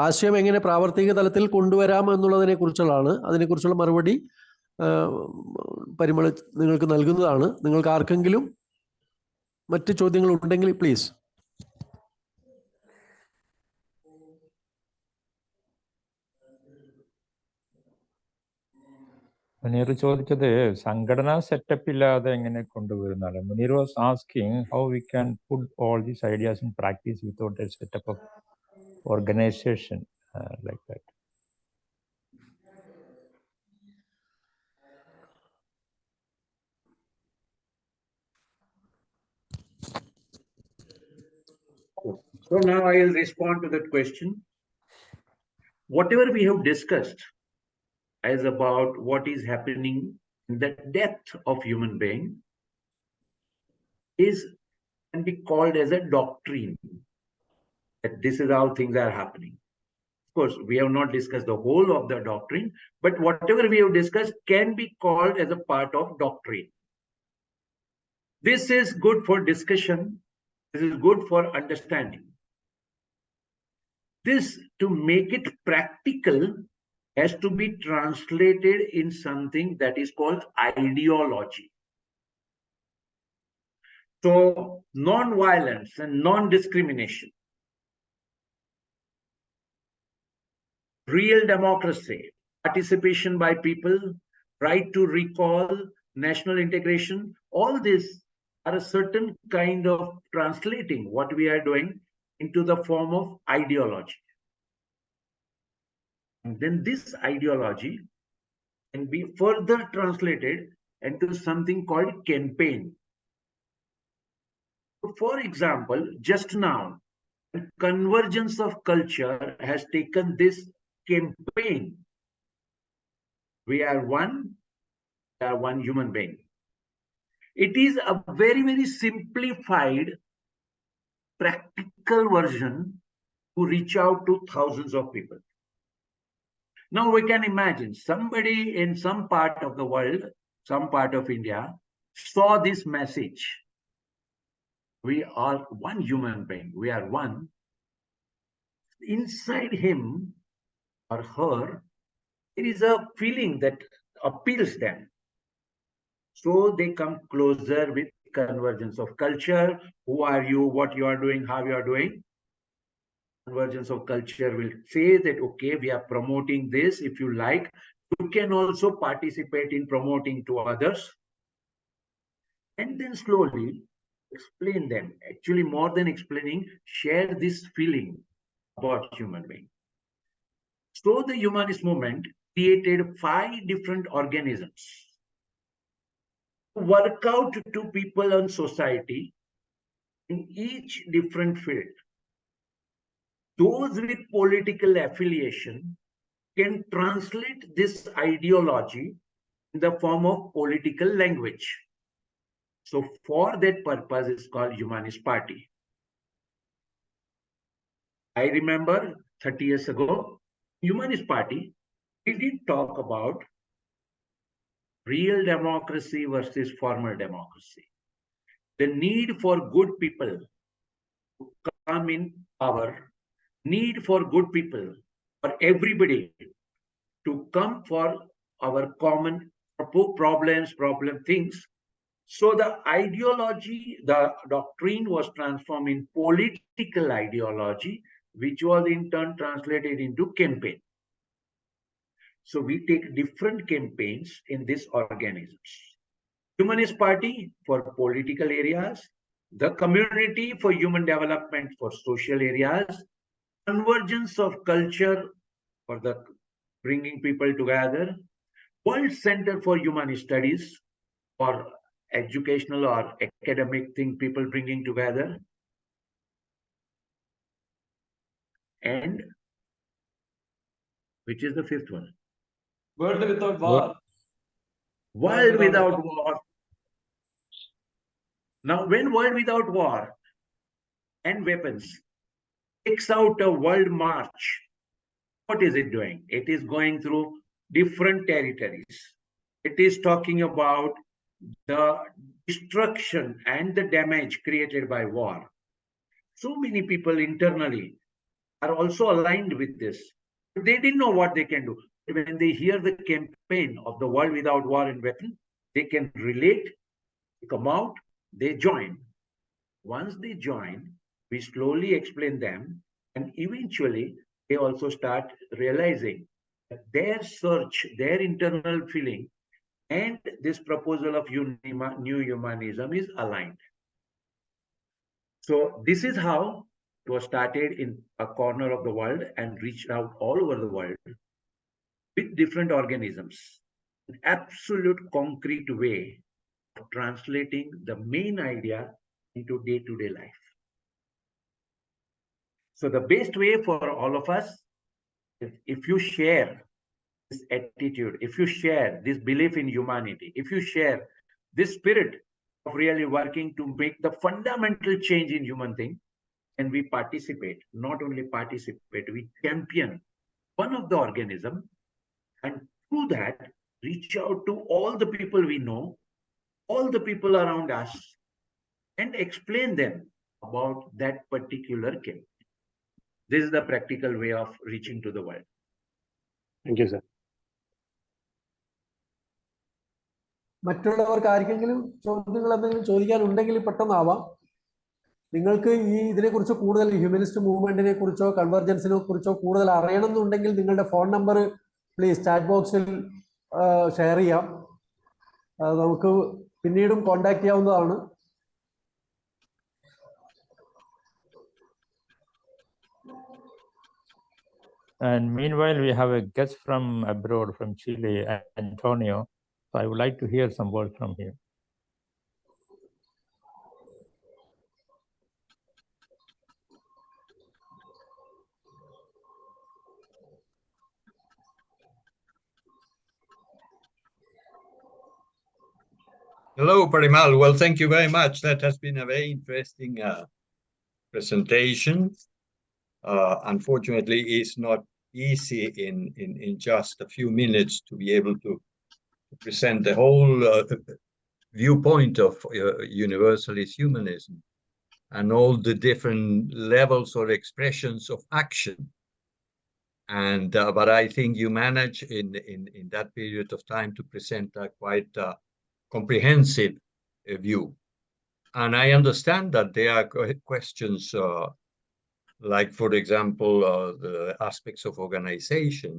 ആശയം എങ്ങനെ പ്രാവർത്തിക തലത്തിൽ കൊണ്ടുവരാം എന്നുള്ളതിനെ കുറിച്ചുള്ളതാണ്. അതിനെക്കുറിച്ചുള്ള മറുപടി പരിമൾ നിങ്ങൾക്ക് നൽകുന്നതാണ്. നിങ്ങൾക്ക് ആർക്കെങ്കിലും മറ്റ് ചോദ്യങ്ങൾ ഉണ്ടെങ്കിൽ പ്ലീസ്. മുനീർ ചോദിച്ചത് സംഘടനാ സെറ്റപ്പ് ഇല്ലാതെ എങ്ങനെ കൊണ്ടുവരുന്നതാണ്. Muneer was asking how we can put all these ideas in practice without a setup of organisation like that. So now I will respond to that question. Whatever we have discussed as about what is happening in the depth of human being can be called as a doctrine. That this is how things are happening. Of course, we have not discussed the whole of the doctrine, but whatever we have discussed can be called as a part of doctrine. This is good for discussion. This is good for understanding. This, to make it practical, has to be translated in something that is called ideology. So, non-violence and non-discrimination, real democracy, participation by people, right to recall, national integration, all these are a certain kind of translating what we are doing into the form of ideology. And then this ideology can be further translated into something called campaign. For example, just now, convergence of culture has taken this campaign. We are one human being. It is a very, very simplified, practical version to reach out to thousands of people. Now we can imagine somebody in some part of the world, some part of India, saw this message. We are one human being. We are one. Inside him or her, there is a feeling that appeals them. So they come closer with convergence of culture. Who are you? What you are doing? How you are doing? Convergence of culture will say that, okay, we are promoting this. If you like, you can also participate in promoting to others. And then slowly explain them. Actually, more than explaining, share this feeling about human being. So the humanist movement created 5 different organisms to work out to people and society in each different field. Those with political affiliation can translate this ideology in the form of political language. So for that purpose, it's called Humanist Party. I remember 30 years ago, Humanist Party, we did talk about real democracy versus formal democracy. The need for good people to come in power, need for good people, for everybody to come for our common problem things, So the ideology, the doctrine was transformed in political ideology, which was in turn translated into campaign. So we take different campaigns in these organisms. Humanist Party for political areas, the community for human development for social areas, convergence of culture for the bringing people together, World Center for Human Studies for educational or academic thing people bringing together, and which is the fifth one? World without war. World without war. Now, when World Without War and Weapons takes out a world march, what is it doing? It is going through different territories. It is talking about the destruction and the damage created by war. So many people internally are also aligned with this. They didn't know what they can do. When they hear the campaign of the World Without War and Weapons, they can relate, come out, they join. Once they join, we slowly explain them, and eventually they also start realizing that their search, their internal feeling, and this proposal of new humanism is aligned. So this is how it was started in a corner of the world and reached out all over the world with different organisms. An absolute concrete way of translating the main idea into day-to-day life. So the best way for all of us is if you share this attitude, if you share this belief in humanity, if you share this spirit of really working to make the fundamental change in human thing, and we participate, not only participate, we champion one of the organism, and through that, reach out to all the people we know, all the people around us, and explain them about that particular case. This is the practical way of reaching to the world. Thank you, sir. മറ്റുള്ളവർക്ക് ആർക്കെങ്കിലും ചോദ്യങ്ങൾ എന്തെങ്കിലും ചോദിക്കാനുണ്ടെങ്കിൽ പെട്ടെന്നാവാം. നിങ്ങൾക്ക് ഈ ഇതിനെക്കുറിച്ച് കൂടുതൽ humanist മൂവ്മെന്റിനെ കുറിച്ചോ കൺവർജൻസിനെ കുറിച്ചോ കൂടുതൽ അറിയണമെന്നുണ്ടെങ്കിൽ നിങ്ങളുടെ ഫോൺ നമ്പർ പ്ലീസ് ചാറ്റ് ബോക്സിൽ ഷെയർ ചെയ്യാം. നമുക്ക് പിന്നീടും കോണ്ടാക്ട് ചെയ്യാവുന്നതാണ്. And meanwhile, we have a guest from abroad, from Chile, Antonio. So I would like to hear some words from him. Hello, Parimal. Well, thank you very much. That has been a very interesting presentation. Unfortunately, it's not easy in just a few minutes to be able to present the whole viewpoint of universalist humanism and all the different levels or expressions of action. And but I think you managed in that period of time to present a quite comprehensive view. And I understand that there are questions like, for example, the aspects of organization.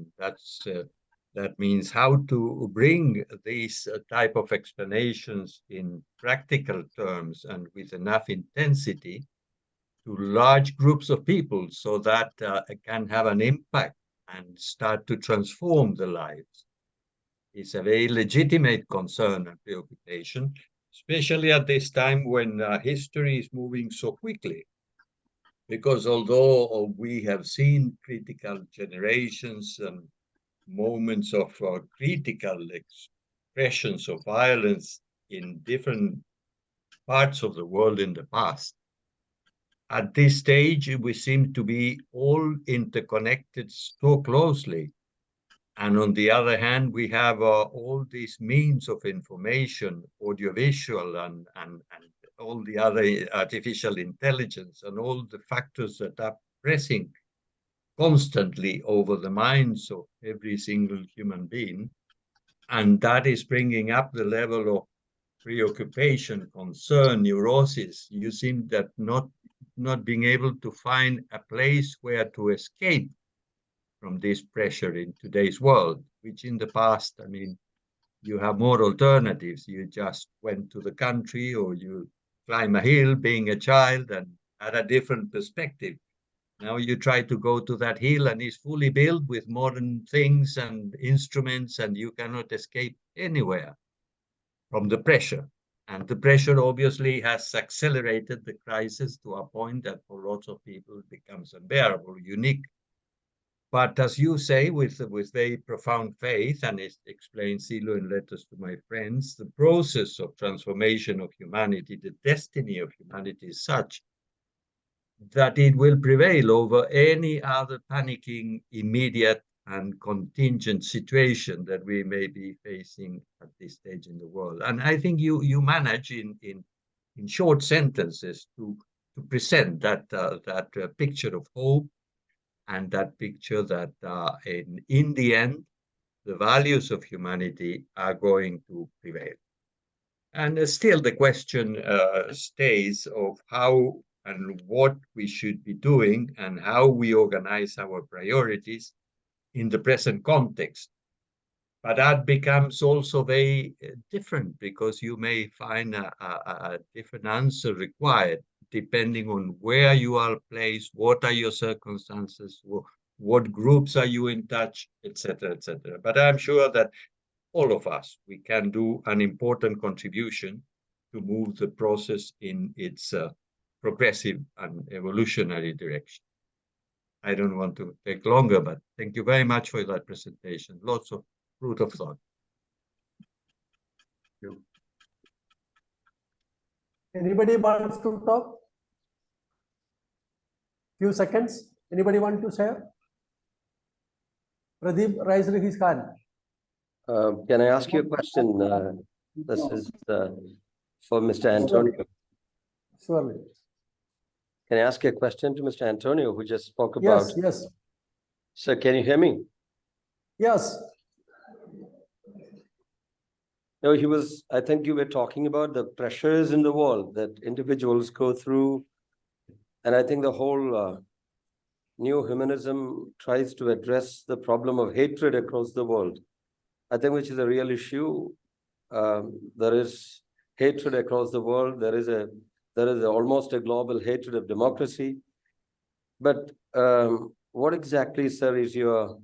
That means how to bring these type of explanations in practical terms and with enough intensity to large groups of people so that it can have an impact and start to transform the lives. It's a very legitimate concern and preoccupation, especially at this time when history is moving so quickly. Because although we have seen critical generations and moments of critical expressions of violence in different parts of the world in the past, at this stage we seem to be all interconnected so closely. And on the other hand, we have all these means of information, audiovisual and all the other artificial intelligence and all the factors that are pressing constantly over the minds of every single human being. And that is bringing up the level of preoccupation, concern, neurosis, you seem that not being able to find a place where to escape from this pressure in today's world, which in the past, I mean, you have more alternatives. You just went to the country or you climb a hill being a child and had a different perspective. Now you try to go to that hill and it's fully built with modern things and instruments, and you cannot escape anywhere from the pressure. And the pressure obviously has accelerated the crisis to a point that for lots of people it becomes unbearable, unique. But as you say, with very profound faith, and it explains Silo in Letters to My Friends, the process of transformation of humanity, the destiny of humanity is such that it will prevail over any other panicking, immediate, and contingent situation that we may be facing at this stage in the world. And I think you manage in short sentences to present that picture of hope, and that picture that in the end, the values of humanity are going to prevail. And still the question stays of how and what we should be doing and how we organize our priorities in the present context. But that becomes also very different, because you may find a different answer required depending on where you are placed, what are your circumstances, what groups are you in touch, etc., etc. But I'm sure that all of us, we can do an important contribution to move the process in its progressive and evolutionary direction. I don't want to take longer, but thank you very much for that presentation. Lots of fruit of thought. Thank you. Anybody wants to talk? Few seconds. Anybody want to share? Pradeep raised his hand. Can I ask you a question? This is for Mr. Antonio. Surely. Can I ask a question to Mr. Antonio, who just spoke about? Yes, yes. Sir, can you hear me? Yes. No, I think you were talking about the pressures in the world that individuals go through. And I think the whole new humanism tries to address the problem of hatred across the world. I think which is a real issue. There is hatred across the world. There is almost a global hatred of democracy. But what exactly, sir, is your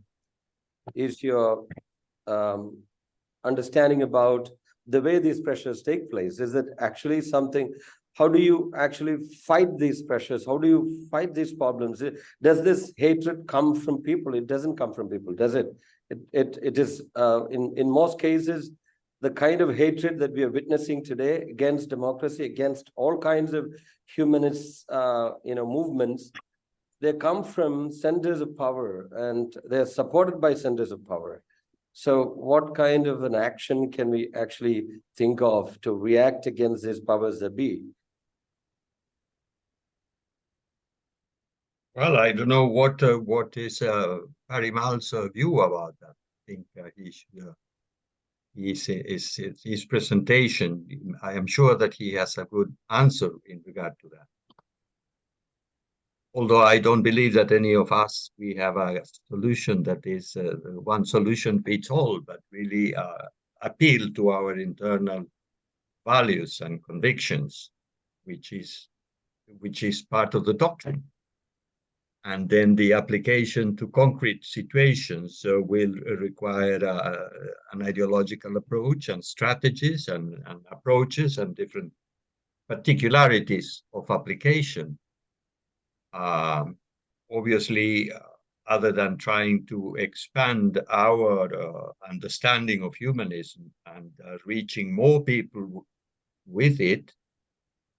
understanding about the way these pressures take place? Is it actually something? How do you actually fight these pressures? How do you fight these problems? Does this hatred come from people? It doesn't come from people, does it? It is in most cases the kind of hatred that we are witnessing today against democracy, against all kinds of humanist movements. They come from centers of power, and they're supported by centers of power. So what kind of an action can we actually think of to react against these powers that be? Well, I don't know what is Parimal's view about that. I think his presentation, I am sure that he has a good answer in regard to that. Although I don't believe that any of us, we have a solution that is one solution fits all, but really appeal to our internal values and convictions, which is part of the doctrine. And then the application to concrete situations will require an ideological approach and strategies and approaches and different particularities of application. Obviously, other than trying to expand our understanding of humanism and reaching more people with it,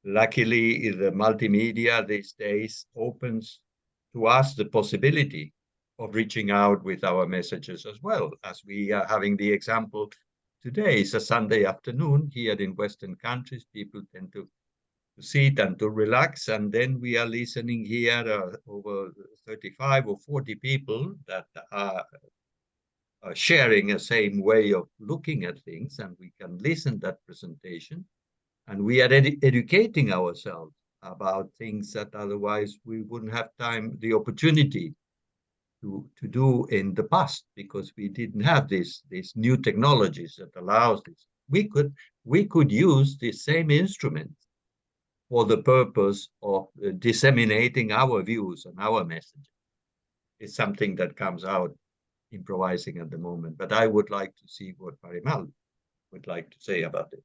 luckily the multimedia these days opens to us the possibility of reaching out with our messages as well, as we are having the example today. It's a Sunday afternoon here in Western countries. People tend to sit and to relax, and then we are listening here over 35 or 40 people that are sharing a same way of looking at things, and we can listen to that presentation, and we are educating ourselves about things that otherwise we wouldn't have the opportunity to do in the past, because we didn't have these new technologies that allows this. We could use the same instrument for the purpose of disseminating our views and our messages. It's something that comes out improvising at the moment, but I would like to see what Parimal would like to say about it.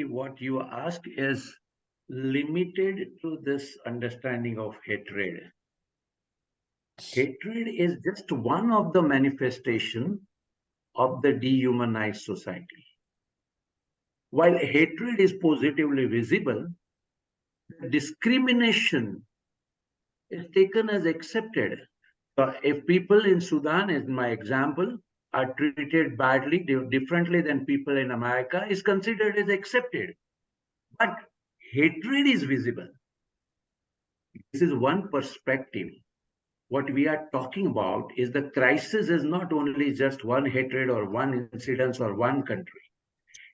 What you ask is limited to this understanding of hatred. Hatred is just one of the manifestation of the dehumanized society. While hatred is positively visible, discrimination is taken as accepted. So if people in Sudan, as my example, are treated badly, differently than people in America, is considered as accepted. But hatred is visible. This is one perspective. What we are talking about is the crisis is not only just one hatred or one incident or one country.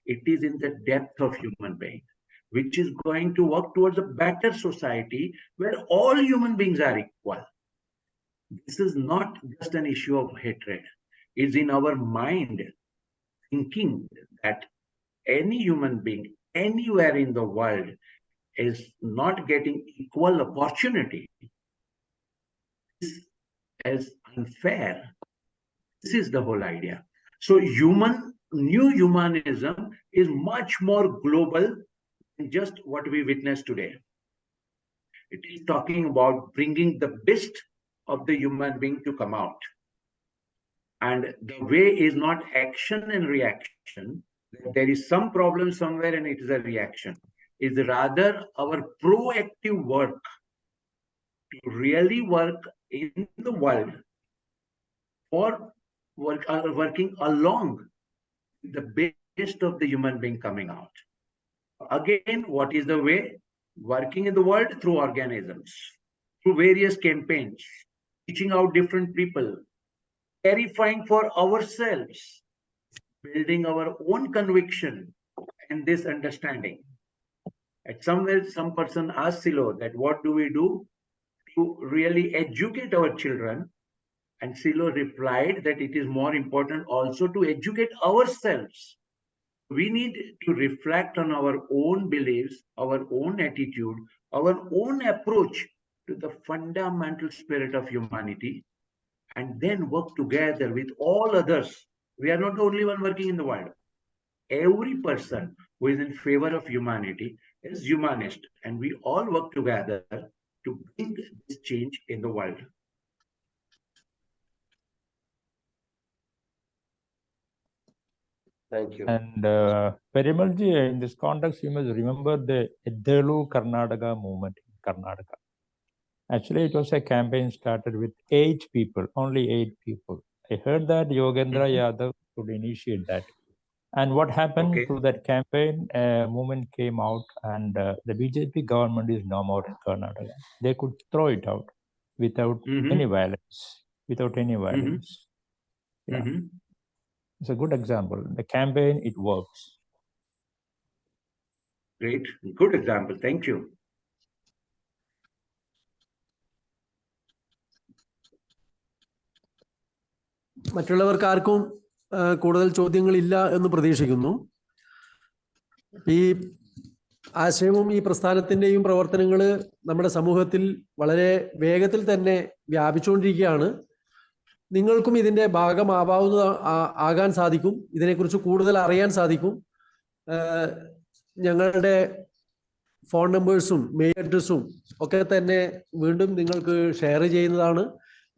It is in the depth of human being, which is going to work towards a better society where all human beings are equal. This is not just an issue of hatred. It's in our mind thinking that any human being anywhere in the world is not getting equal opportunity. This is unfair. This is the whole idea. So new humanism is much more global than just what we witness today. It is talking about bringing the best of the human being to come out. And the way is not action and reaction. There is some problem somewhere and it is a reaction. It's rather our proactive work to really work in the world for working along the best of the human being coming out. Again, what is the way? Working in the world through organisms, through various campaigns, reaching out different people, clarifying for ourselves, building our own conviction and this understanding. At somewhere, some person asked Silo that what do we do to really educate our children? And Silo replied that it is more important also to educate ourselves. We need to reflect on our own beliefs, our own attitude, our own approach to the fundamental spirit of humanity, and then work together with all others. We are not the only one working in the world. Every person who is in favor of humanity is humanist, and we all work together to bring this change in the world. Thank you. And Parimalji, in this context, you must remember the Eddalu Karnataka movement in Karnataka. Actually, it was a campaign started with 8 people, only 8 people. I heard that Yogendra Yadav could initiate that. And what happened through that campaign, movement came out, and the BJP government is no more in Karnataka. They could throw it out without any violence, Yeah. It's a good example. The campaign, it works. Great, good example. Thank you. മറ്റുള്ളവർക്ക് ആർക്കും കൂടുതൽ ചോദ്യങ്ങളില്ല എന്ന് പ്രതീക്ഷിക്കുന്നു. ഈ ആശയവും ഈ പ്രസ്ഥാനത്തിൻ്റെയും പ്രവർത്തനങ്ങൾ നമ്മുടെ സമൂഹത്തിൽ വളരെ വേഗത്തിൽ തന്നെ വ്യാപിച്ചുകൊണ്ടിരിക്കുകയാണ്. നിങ്ങൾക്കും ഇതിൻ്റെ ആകാൻ സാധിക്കും. ഇതിനെക്കുറിച്ച് കൂടുതൽ അറിയാൻ സാധിക്കും. ഞങ്ങളുടെ ഫോൺ നമ്പേഴ്സും മെയിൽ അഡ്രസ്സും ഒക്കെ തന്നെ വീണ്ടും നിങ്ങൾക്ക് ഷെയർ ചെയ്യുന്നതാണ്.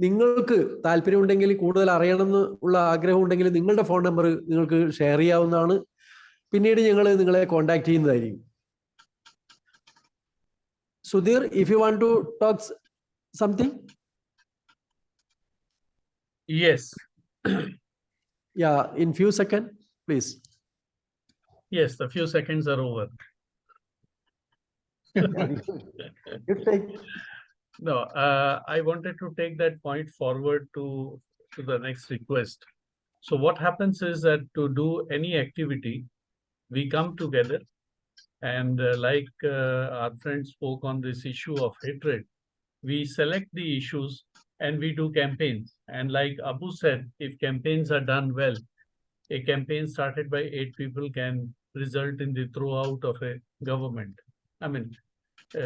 നിങ്ങൾക്ക് താല്പര്യമുണ്ടെങ്കിൽ കൂടുതൽ അറിയണമെന്ന് ഉള്ള ആഗ്രഹം ഉണ്ടെങ്കിൽ നിങ്ങളുടെ ഫോൺ നമ്പർ നിങ്ങൾക്ക് ഷെയർ ചെയ്യാവുന്നതാണ്. പിന്നീട് ഞങ്ങൾ നിങ്ങളെ കോൺടാക്ട് ചെയ്യുന്നതായിരിക്കും. Sudhir, if you want to talk something? Yes. Yeah, in few seconds, please. Yes, the few seconds are over. You take. No, I wanted to take that point forward to the next request. So what happens is that to do any activity, we come together and our friend spoke on this issue of hatred, we select the issues and we do campaigns. And like Abu said, if campaigns are done well, a campaign started by 8 people can result in the throwout of a government. I mean,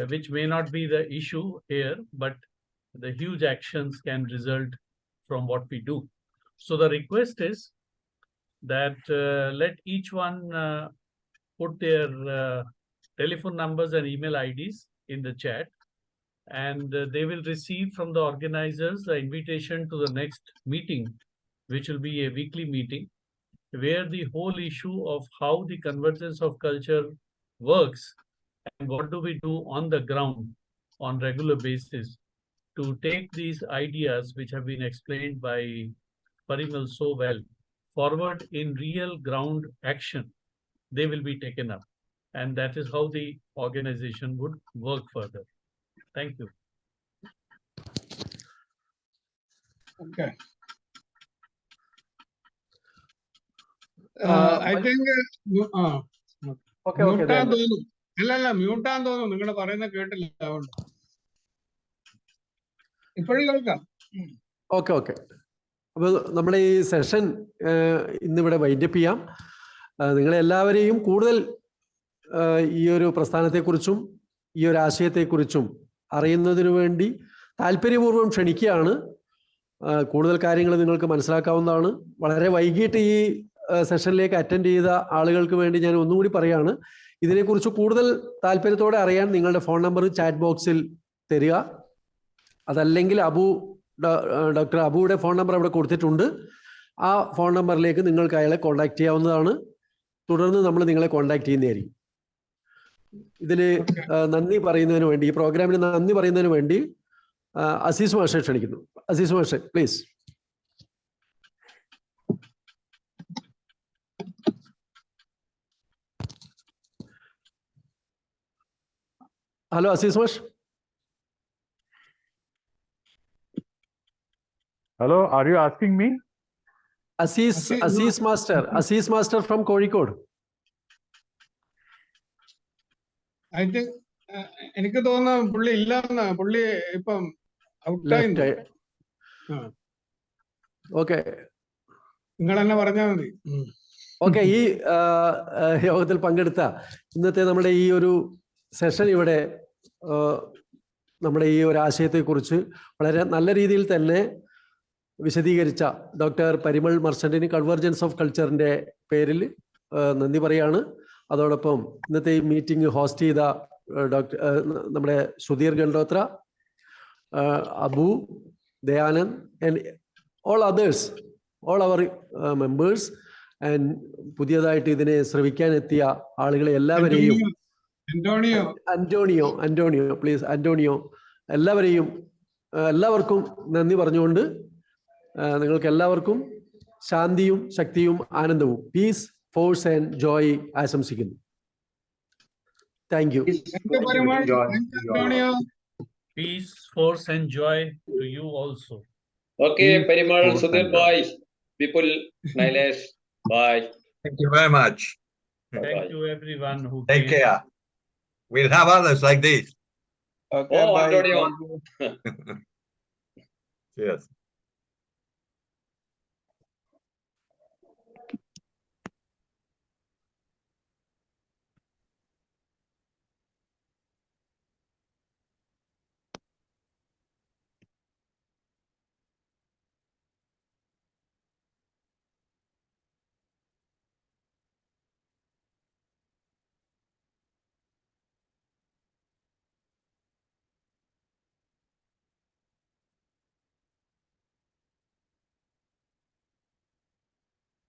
which may not be the issue here, but the huge actions can result from what we do. So the request is that let each one put their telephone numbers and email IDs in the chat, and they will receive from the organizers the invitation to the next meeting, which will be a weekly meeting, where the whole issue of how the convergence of culture works and what do we do on the ground on regular basis to take these ideas which have been explained by Parimal so well forward in real ground action. They will be taken up, and that is how the organization would work further. Thank you. Okay. I think Okay, മ്യൂട്ടാൻ തോന്നുന്നു. അല്ലല്ല മ്യൂട്ടാൻ തോന്നുന്നു, നിങ്ങൾ പറയുന്നത് കേട്ടില്ല, അതുകൊണ്ട്. ഇപ്പോഴും കേൾക്കാം. Okay. അപ്പോൾ നമ്മുടെ ഈ സെഷൻ ഇന്നിവിടെ വൈൻഡപ്പ് ചെയ്യാം. നിങ്ങളെല്ലാവരെയും കൂടുതൽ ഈ ഒരു പ്രസ്ഥാനത്തെക്കുറിച്ചും ഈ ഒരു ആശയത്തെക്കുറിച്ചും അറിയുന്നതിനു വേണ്ടി താല്പര്യപൂർവ്വം ക്ഷണിക്കുകയാണ്. കൂടുതൽ കാര്യങ്ങൾ നിങ്ങൾക്ക് മനസ്സിലാക്കാവുന്നതാണ്. വളരെ വൈകിട്ട് ഈ സെഷനിലേക്ക് അറ്റൻഡ് ചെയ്ത ആളുകൾക്ക് വേണ്ടി ഞാൻ ഒന്നുകൂടി പറയുകയാണ്, ഇതിനെക്കുറിച്ച് കൂടുതൽ താല്പര്യത്തോടെ അറിയാൻ നിങ്ങളുടെ ഫോൺ നമ്പർ ചാറ്റ് ബോക്സിൽ തരിക. അതല്ലെങ്കിൽ ഡോക്ടർ അബുയുടെ ഫോൺ നമ്പർ അവിടെ കൊടുത്തിട്ടുണ്ട്. ആ ഫോൺ നമ്പറിലേക്ക് നിങ്ങൾക്ക് അയാളെ കോൺടാക്ട് ചെയ്യാവുന്നതാണ്. തുടർന്ന് നമ്മൾ നിങ്ങളെ കോൺടാക്ട് ചെയ്യുന്നതായിരിക്കും. ഇതിൽ നന്ദി പറയുന്നതിന് വേണ്ടി, ഈ പ്രോഗ്രാമിന് നന്ദി പറയുന്നതിന് വേണ്ടി അസീസ് മാഷെ ക്ഷണിക്കുന്നു. അസീസ് മാഷെ, പ്ലീസ്. ഹലോ അസീസ് മാഷ്. Hello, are you asking me? Aziz Master from Kozhikode. I think എനിക്ക് തോന്നുന്നു പുള്ളി ഇല്ലെന്ന്, പുള്ളി ഇപ്പം ഔട്ടായി. ഓക്കെ, നിങ്ങൾ തന്നെ പറഞ്ഞാൽ മതി. ഓക്കെ. ഈ യോഗത്തിൽ പങ്കെടുത്ത ഇന്നത്തെ നമ്മുടെ ഈ ഒരു സെഷൻ ഇവിടെ നമ്മുടെ ഈ ഒരു ആശയത്തെക്കുറിച്ച് വളരെ നല്ല രീതിയിൽ തന്നെ വിശദീകരിച്ച ഡോക്ടർ പരിമൾ മർച്ചന്റിന് കൺവെർജൻസ് ഓഫ് കൾച്ചറിന്റെ പേരിൽ നന്ദി പറയാണ്. അതോടൊപ്പം ഇന്നത്തെ ഈ മീറ്റിംഗ് ഹോസ്റ്റ് ചെയ്ത നമ്മുടെ Sudheer Gandotra, Abu, Dayanand and all others, all our members and പുതിയതായിട്ട് ഇതിനെ ശ്രവിക്കാൻ എത്തിയ ആളുകളെ എല്ലാവരെയും, അന്റോണിയോ പ്ലീസ്, എല്ലാവർക്കും നന്ദി പറഞ്ഞുകൊണ്ട് നിങ്ങൾക്ക് എല്ലാവർക്കും ശാന്തിയും ശക്തിയും ആനന്ദവും, പീസ്, ഫോഴ്സ് ആൻഡ് ജോയ് ആശംസിക്കുന്നു. Thank you. Peace, force and joy to you also. Okay, Parimal, Sudhir, bye. People, Nilesh, bye. Thank you very much. Thank you everyone who Take came. care. We'll have others like this. Okay, bye. Cheers.